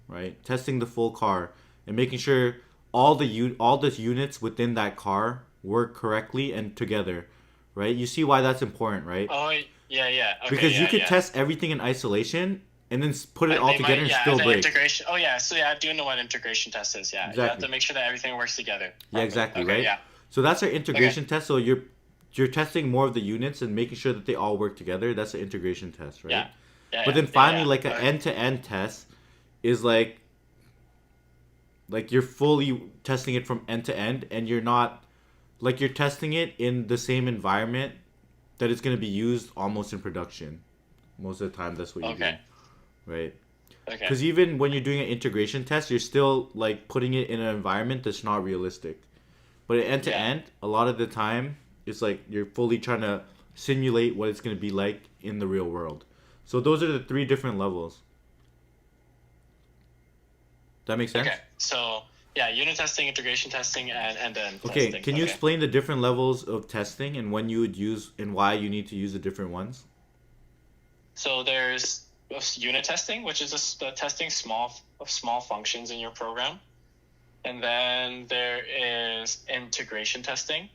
right? Testing the full car and making sure all the units within that car work correctly and together, right? You see why that's important, right? Oh, yeah, yeah. Okay, Because you yeah, could yeah. test everything in isolation and then put it And all they together might, and yeah, still and the break. integration. Oh, yeah. So, yeah, I do know what integration test is. Yeah, you have Exactly. to make sure that everything works together Yeah, properly. exactly, Okay, right? yeah. So that's our Okay. integration test. So you're testing more of the units and making sure that they all work together. That's the integration test, Yeah. right? Yeah, But yeah, then yeah, finally, yeah. like an end-to-end test is like you're fully testing it from end to end, and you're not like you're testing it in the same environment that it's going to be used almost in production. Most of the time, that's what you're Okay. doing, right? Okay. Because even when you're doing an integration test, you're still like putting it in an environment that's not realistic. But end to Yeah. end, a lot of the time, it's like you're fully trying to simulate what it's going to be like in the real world. So those are the three different levels. That makes Okay. sense? So, yeah, unit testing, integration testing, and then Okay, testing. can you Okay. explain the different levels of testing and when you would use and why you need to use the different ones? So there's unit testing, which is just testing small functions in your program. And then there is integration testing.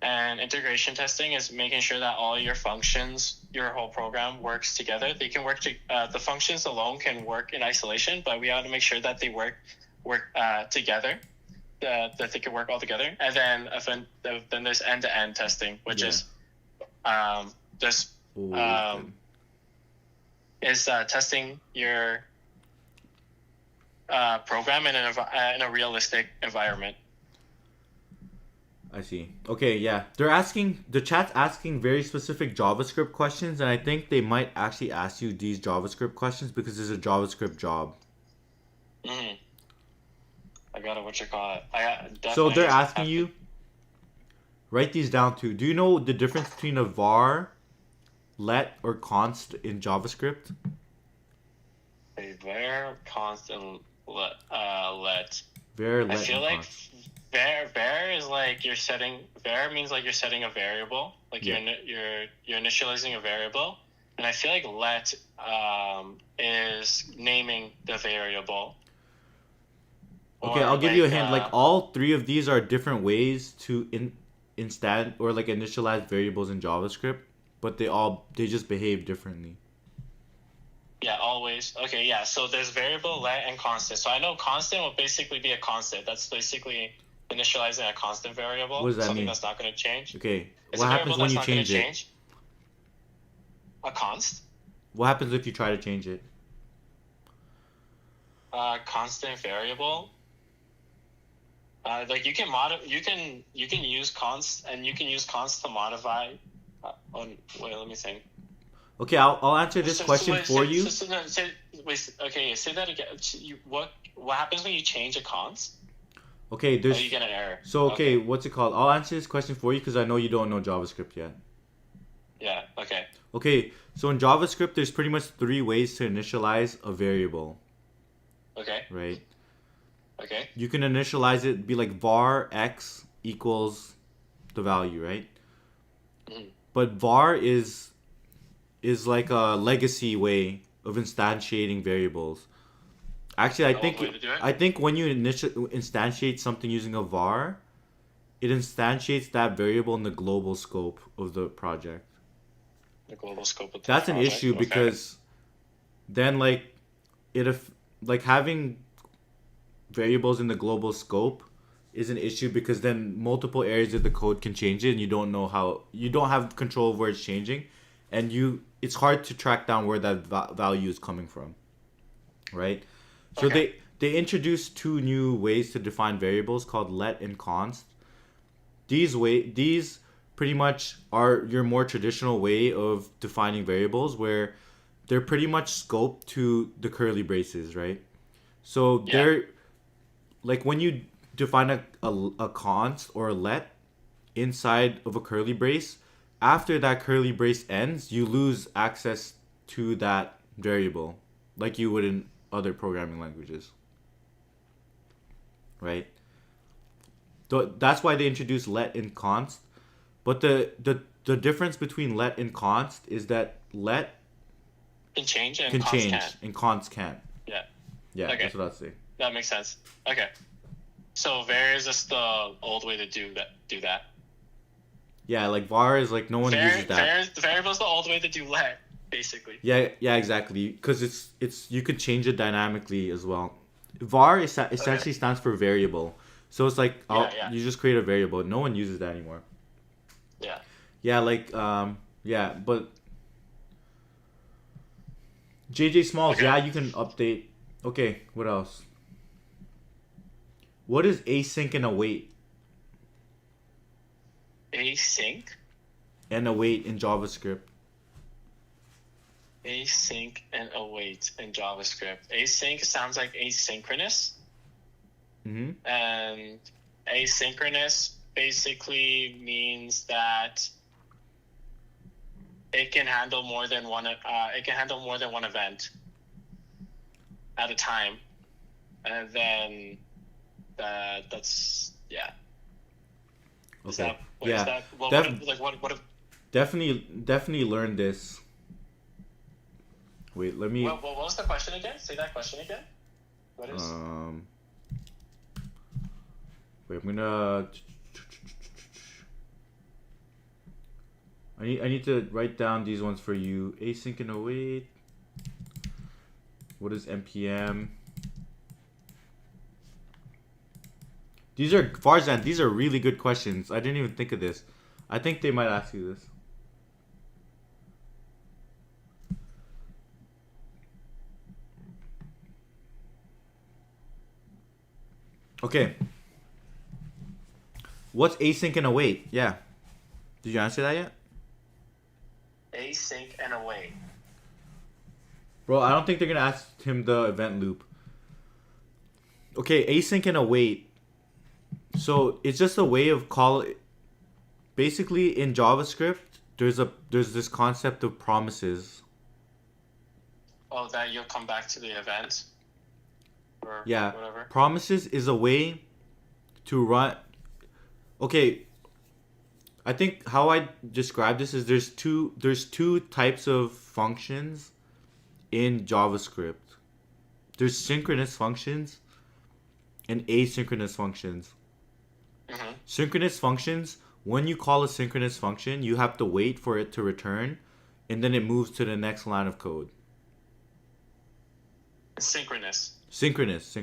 And integration testing is making sure that all your functions, your whole program works together. They can work the functions alone can work in isolation, but we have to make sure that they work together, that they can work all together. And then there's end-to-end testing, which Yeah. is just Ooh, is testing your program in a realistic environment. I see. Okay, yeah. The chat's asking very specific JavaScript questions, and I think they might actually ask you these JavaScript questions because it's a JavaScript job. Mm-hmm. I got it. What you call it? I definitely. So they're asking you, write these down too. Do you know the difference between a var, let, or const in JavaScript? A var, const, and let. Var, I let, feel and like const. var is like you're setting. Var means like you're setting a variable, like Yeah. you're initializing a variable, and I feel like let is naming the variable. Okay, Or I'll give you a like, hint. Like all three of these are different ways to instand or like initialize variables in JavaScript, but they just behave differently. Yeah, always. Okay, yeah. So there's variable, let, and constant. So I know constant will basically be a constant. That's basically initializing a constant variable. What does that something mean? that's not going to change. Okay, It's what a happens variable when that's you not going change to it? change. A const. What happens if you try to change it? Constant variable. Like you can use const, and you can use const to modify. Wait, let me think. Okay, I'll answer this question for you. Say that again. What happens when you change a const? Okay, Oh, you get an error. So okay, what's it called? I'll answer this question for you because I know you don't know JavaScript yet. Yeah. Okay. Okay, so in JavaScript, there's pretty much three ways to initialize a variable, Okay. right? Okay. You can initialize it, be like var x equals the value, right? Mhm. But var is like a legacy way of instantiating variables. Actually, The old way to do it? I think when you instantiate something using a var, it instantiates that variable in the global scope of the project. The global scope of the That's an project. issue Okay. because then like having variables in the global scope is an issue because then multiple areas of the code can change it and you don't have control of where it's changing, and it's hard to track down where that value is coming from, right? So Okay. they introduced two new ways to define variables called let and const. These pretty much are your more traditional way of defining variables where they're pretty much scoped to the curly braces, right? So Yeah. they're like when you define a const or a let inside of a curly brace, after that curly brace ends, you lose access to that variable, like you would in other programming languages, right? That's why they introduced let and const. But the difference between let and const is that let Can change and can const change can't. and const can't. Yeah. Yeah, Okay. that's what I'd say. That makes sense. Okay. So var is just the old way to do that. Yeah, like var is like no one uses that. Variable is the old way to do let, basically. Yeah, exactly. Because it's you could change it dynamically as well. Var essentially stands for variable, so it's like Yeah. you just create a variable. No one uses that anymore. Yeah. Yeah, like yeah, but JJ Smalls, Okay. yeah, you can update. Okay, what else? What is async and await? Async. And await in JavaScript. Async and await in JavaScript. Async sounds like asynchronous. Mm-hmm. And asynchronous basically means that it can handle more than one. It can handle more than one event at a time, and then that's yeah. Is Okay. that, yeah. Is that, well, what Definitely learn this. Wait, let me. what was the question again? Say that question again. What is? Wait, I'm gonna. I need to write down these ones for you. Async and await. What is npm? These are Farzan. These are really good questions. I didn't even think of this. I think they might ask you this. Okay. What's async and await? Yeah. Did you answer that yet? Async and await. Bro, I don't think they're gonna ask him the event loop. Okay, async and await. So it's just a way of basically in JavaScript, there's this concept of promises. Oh, that you'll come back to the event. Or yeah, whatever. Promises is a way to run. Okay, I think how I describe this is there's two types of functions in JavaScript. There's synchronous functions and asynchronous functions. Mm-hmm. Synchronous functions, when you call a synchronous function, you have to wait for it to return, and then it moves to the next line of code. Synchronous. Synchronous.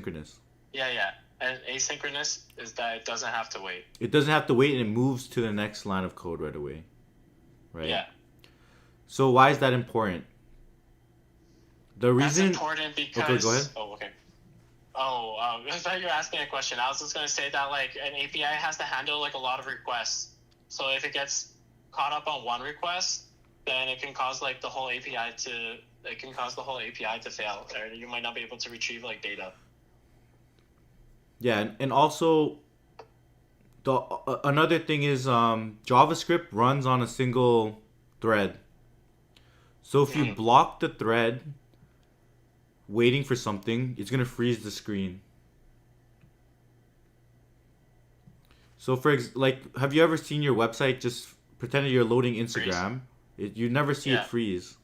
Yeah. And asynchronous is that it doesn't have to wait. It doesn't have to wait, and it moves to the next line of code right away. Right? Yeah. So why is that important? The reason... That's important because... Okay, go ahead. Oh, okay. I thought you were asking a question. I was just going to say that like an API has to handle like a lot of requests. So if it gets caught up on one request, then it can cause like the whole API to fail, or you might not be able to retrieve like data. Yeah, and also another thing is JavaScript runs on a single thread. So if you block the thread waiting for something, it's gonna freeze the screen. So have you ever seen your website just pretending you're loading Instagram? You never see it freeze.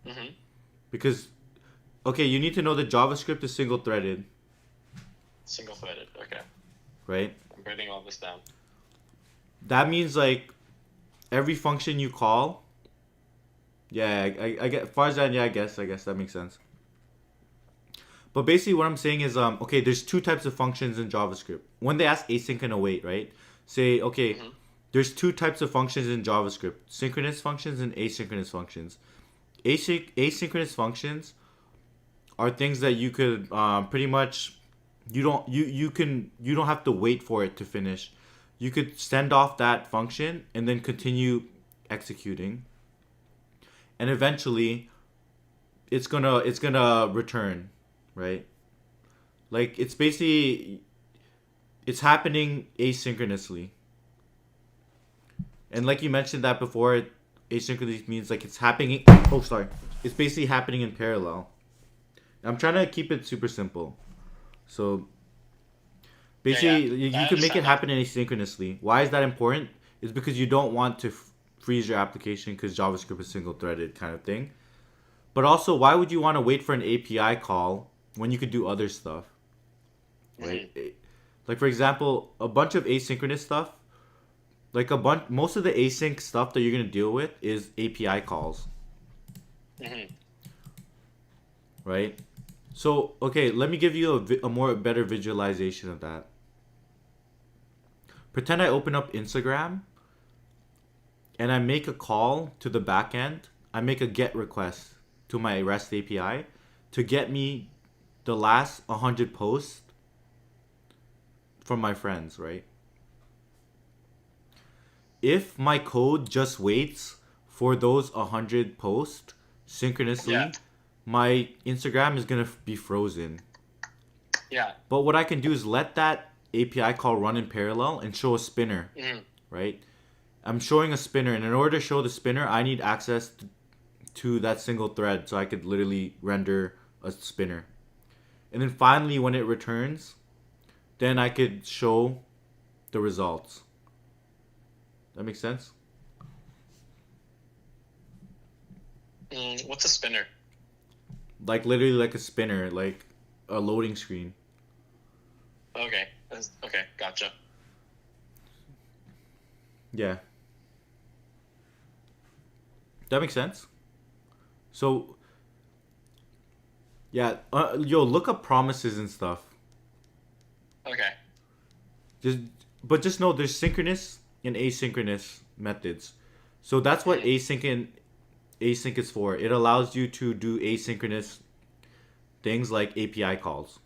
Mm-hmm. Because, okay, you need to know that JavaScript is single-threaded. Single-threaded, okay. Right? I'm writing all this down. That means, like, every function you call... Yeah, I get... Farzan, yeah, I guess that makes sense. But basically what I'm saying is, okay, there's two types of functions in JavaScript. When they ask async and await, right? Say, okay, there's two types of functions in JavaScript. Synchronous functions and asynchronous functions. Asynchronous functions are things that you could pretty much... You don't have to wait for it to finish. You could send off that function and then continue executing. And eventually it's gonna return, right? Like it's basically it's happening asynchronously. And like you mentioned that before, asynchronously means like it's happening. Oh, sorry. It's basically happening in parallel. I'm trying to keep it super simple. So Yeah. basically, I you can make it understand that. happen asynchronously. Why is that important? It's because you don't want to freeze your application because JavaScript is single threaded kind of thing. But also, why would you want to wait for an API call when you could do other stuff, Mm-hmm. right? Like for example, a bunch of asynchronous stuff, like most of the async stuff that you're gonna deal with is API calls, Mm-hmm. right? So okay, let me give you a more better visualization of that. Pretend I open up Instagram and I make a call to the backend. I make a GET request to my REST API to get me the last 100 posts from my friends, right? If my code just waits for those 100 posts Yeah. synchronously, my Instagram is going to be frozen. Yeah. But what I can do is let that API call run in parallel and show a spinner, Mm-hmm. right? I'm showing a spinner, and in order to show the spinner, I need access to that single thread so I could literally render a spinner. And then finally, when it returns, then I could show the results. That makes sense? What's a spinner? Like literally like a spinner, like a loading screen. Okay. Okay. Gotcha. Yeah. That makes sense. So, yeah, look up promises and stuff. Okay. Just, but just know there's synchronous and asynchronous methods. So that's what async is for. It allows you to do asynchronous things like API calls.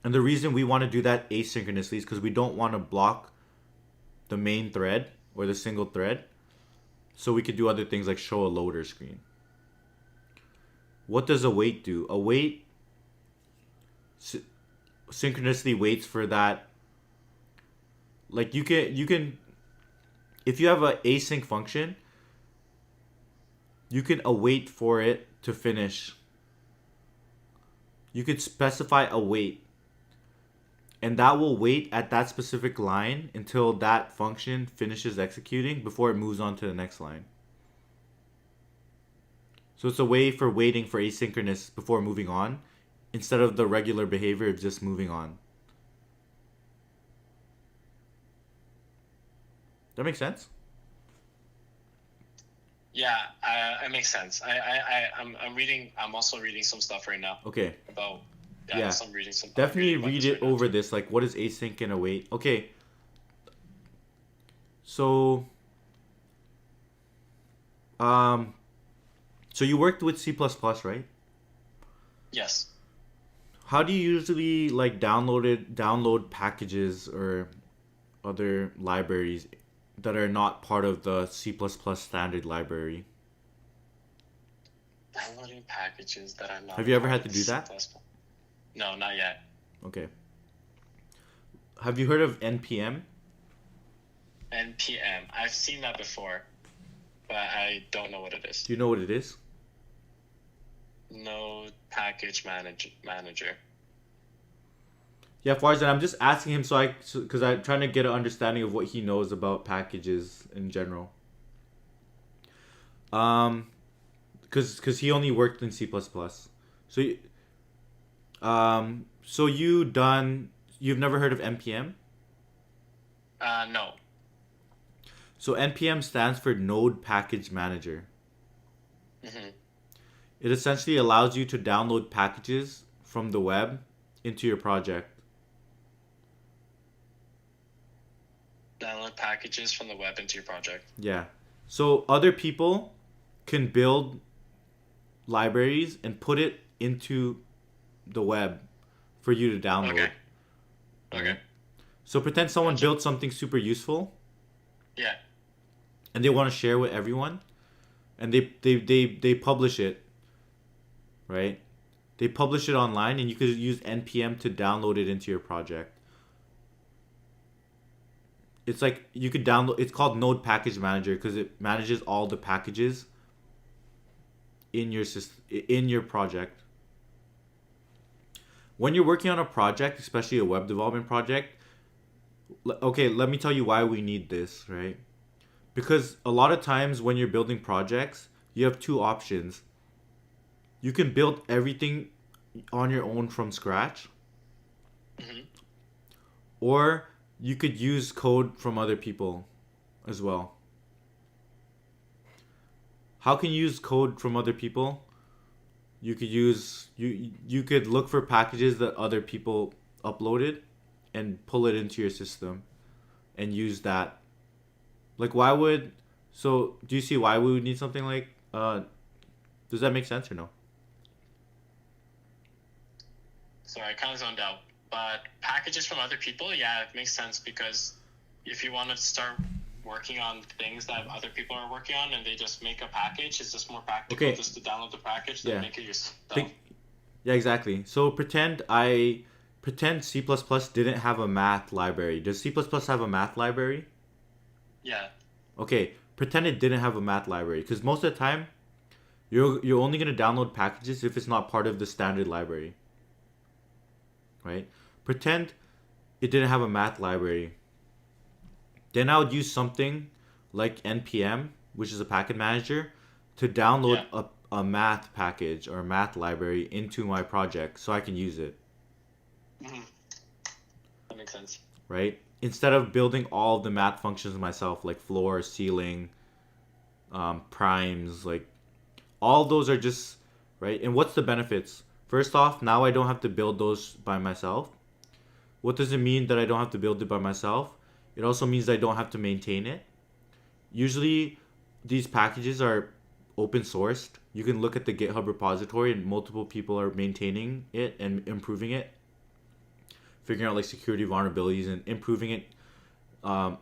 And the reason we want to do that asynchronously is because we don't want to block the main thread or the single thread. So we could do other things like show a loader screen. What does await do? Await synchronously waits for that. Like you can if you have a async function, you can await for it to finish. You could specify a wait, and that will wait at that specific line until that function finishes executing before it moves on to the next line. So it's a way for waiting for asynchronous before moving on instead of the regular behavior of just moving on. That makes sense? Yeah, it makes sense. I'm reading. I'm also reading some stuff right now Okay. about. Yeah. I'm reading some. Definitely about read this it right now over too. this. Like, what is async and await? Okay. So, um, so you worked with C++, right? Yes. How do you usually like download packages or other libraries that are not part of the C++ standard library? Downloading packages that are not Have you ever part had of to the do C++. that? No, not yet. Okay. Have you heard of NPM? NPM. I've seen that before, but I don't know what it is. Do you know what it is? Node package manager. Yeah, Farzan, I'm just asking him because I'm trying to get an understanding of what he knows about packages in general. Um, because he only worked in C++. So, so you've never heard of NPM? No. So NPM stands for Node Package Manager. Mm-hmm. It essentially allows you to download packages from the web into your project. Download packages from the web into your project. Yeah. So other people can build libraries and put it into the web for you to download. Okay. Right? Okay. So pretend someone Gotcha. built something super useful Yeah. and they want to share with everyone and they publish it, right? They publish it online and you could use npm to download it into your project. it's like you could download. It's called Node Package Manager because it manages all the packages in your system, in your project. When you're working on a project, especially a web development project, okay, let me tell you why we need this, right? Because a lot of times when you're building projects, you have two options. You can build everything on your own from scratch, Hmm. or you could use code from other people as well. How can you use code from other people? You could look for packages that other people uploaded and pull it into your system and use that. Like why would so do you see why we would need something like does that make sense or no? Sorry, I kind of zoned out. But packages from other people, yeah, it makes sense because if you want to start working on things that other people are working on and they just make a package, it's just more practical Okay. just to download the package than Yeah. make it yourself. Think, yeah, exactly. So pretend C++ didn't have a math library. Does C++ have a math library? Yeah. Okay, pretend it didn't have a math library because most of the time you're only going to download packages if it's not part of the standard library, right? Pretend it didn't have a math library. Then I would use something like npm, which is a package manager, to download Yeah. a math package or a math library into my project so I can use it, Hmm. That makes sense. right? Instead of building all of the math functions myself, like floor, ceiling, primes, like all of those are just right. And what's the benefits? First off, now I don't have to build those by myself. What does it mean that I don't have to build it by myself? It also means I don't have to maintain it. Usually, these packages are open sourced. You can look at the GitHub repository, and multiple people are maintaining it and improving it, figuring out like security vulnerabilities and improving it, um,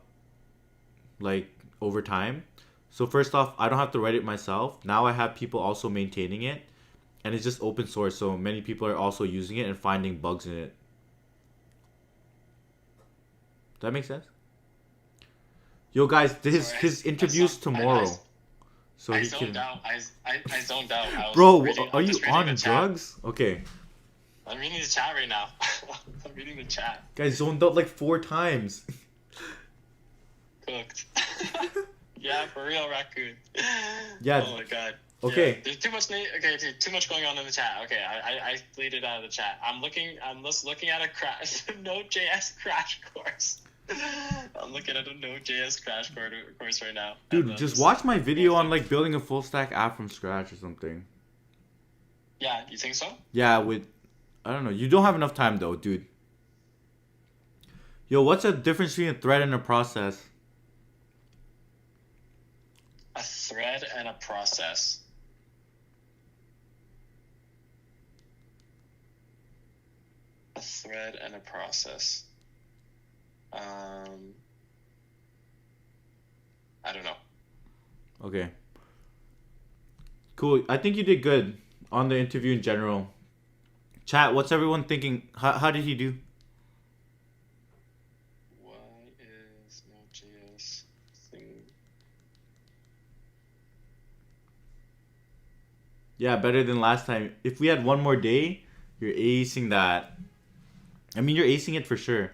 like over time. So first off, I don't have to write it myself. Now I have people also maintaining it, and it's just open source. So many people are also using it and finding bugs in it. Does that make sense? Yo, guys, Sorry, his interview's tomorrow, so I he zoned can. out. I zoned out. I was Bro, reading. are I'm you just reading the on chat. drugs? Okay, I'm reading the chat right now. I'm reading the chat. guys zoned out like 4 times. Cooked. Yeah, for real, raccoon. Yeah. Oh my god. Okay. Yeah, there's too much. Too much going on in the chat. Okay, I deleted out of the chat. I'm just looking at a crash Node.js crash course. I'm looking at a Node.js crash course right now. Dude, just watch my video on like building a full stack app from scratch or something. Yeah, you think so? Yeah, with I don't know. You don't have enough time though, dude. Yo, what's the difference between a thread and a process? A thread and a process. A thread and a process. I don't know. Okay. Cool. I think you did good on the interview in general. Chat, what's everyone thinking? How did he do? Why is Node.js thing? Yeah, better than last time. If we had one more day, you're acing that. I mean, you're acing it for sure.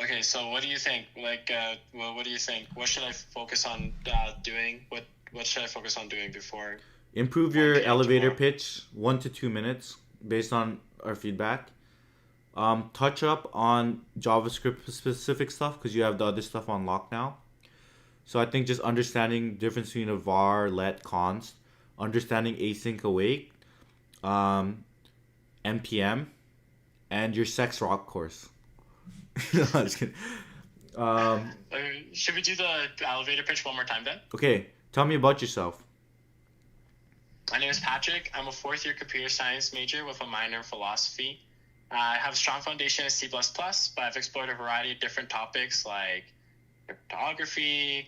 Okay, so what do you think? What do you think? What should I focus on doing? What should I focus on doing before? Improve your 1 p.m. elevator tomorrow? pitch 1 to 2 minutes based on our feedback. Touch up on JavaScript specific stuff because you have the other stuff on lock now. So I think just understanding difference between a var, let, const, understanding async await, npm, and your sex rock course. No, I'm just kidding. Should we do the elevator pitch one more time then? Okay, tell me about yourself. My name is Patrick. I'm a fourth-year computer science major with a minor in philosophy. I have a strong foundation in C++, but I've explored a variety of different topics like cryptography,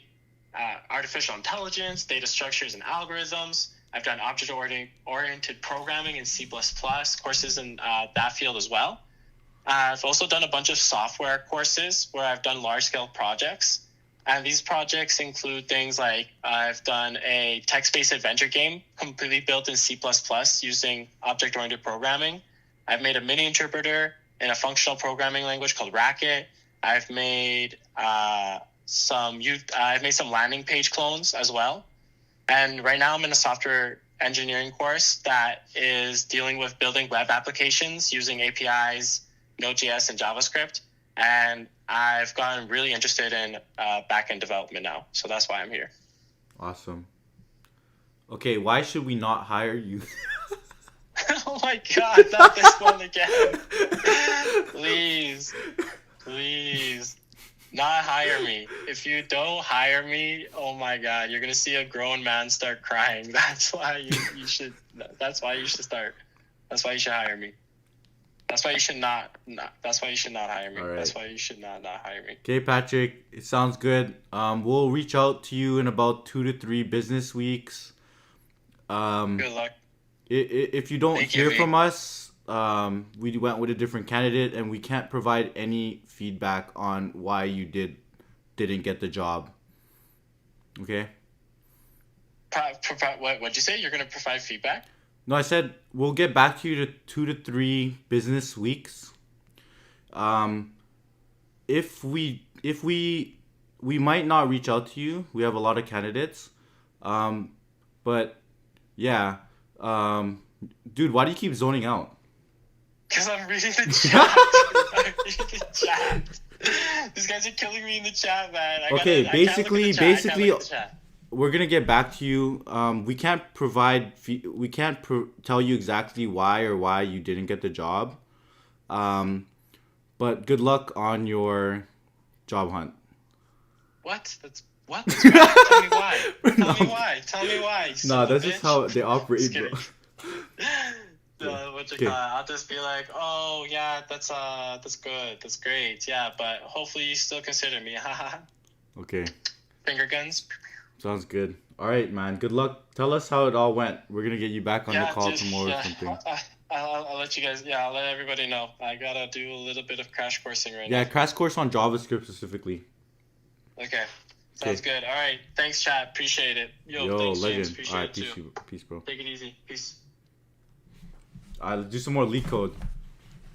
artificial intelligence, data structures and algorithms. I've done object-oriented programming in C++, courses in that field as well. I've also done a bunch of software courses where I've done large-scale projects. And these projects include things like I've done a text-based adventure game completely built in C++ using object-oriented programming. I've made a mini interpreter in a functional programming language called Racket. I've made some landing page clones as well. And right now I'm in a software engineering course that is dealing with building web applications using APIs, Node.js, and JavaScript. And I've gotten really interested in backend development now. So that's why I'm here. Awesome. Okay, why should we not hire you? Oh my God, not this one again. Please, not hire me. If you don't hire me, oh my God, you're going to see a grown man start crying. That's why you should start. That's why you should hire me. That's why you should not hire me. Right. That's why you should not hire me. Okay, Patrick, it sounds good. We'll reach out to you in about 2 to 3 business weeks. Good luck. If you don't hear from us, we went with a different candidate, and we can't provide any feedback on why you didn't get the job. Okay? What'd you say? You're going to provide feedback? No, I said we'll get back to you to 2 to 3 business weeks. If we might not reach out to you. We have a lot of candidates. But yeah. Dude, why do you keep zoning out? Because I'm reading the chat. I'm reading the chat. These guys are killing me in the chat, man. Basically, we're gonna get back to you. We can't tell you exactly why you didn't get the job. But good luck on your job hunt. What? What? Tell me why. Tell me why. No, that's just how they operate, bro. I'll just be like, oh yeah, that's good, that's great, yeah, but hopefully you still consider me. Okay. Finger guns. Sounds good. All right, man. Good luck. Tell us how it all went. We're gonna get you back on the call tomorrow or something. I'll let you guys. Yeah, I'll let everybody know. I gotta do a little bit of crash coursing right now. Yeah, crash course on JavaScript specifically. Okay. Sounds good. All right. Thanks, chat. Appreciate it. Yo thanks, legend. James. Appreciate all right, it too. Peace, bro. Take it easy. Peace. Let's do some more leak code.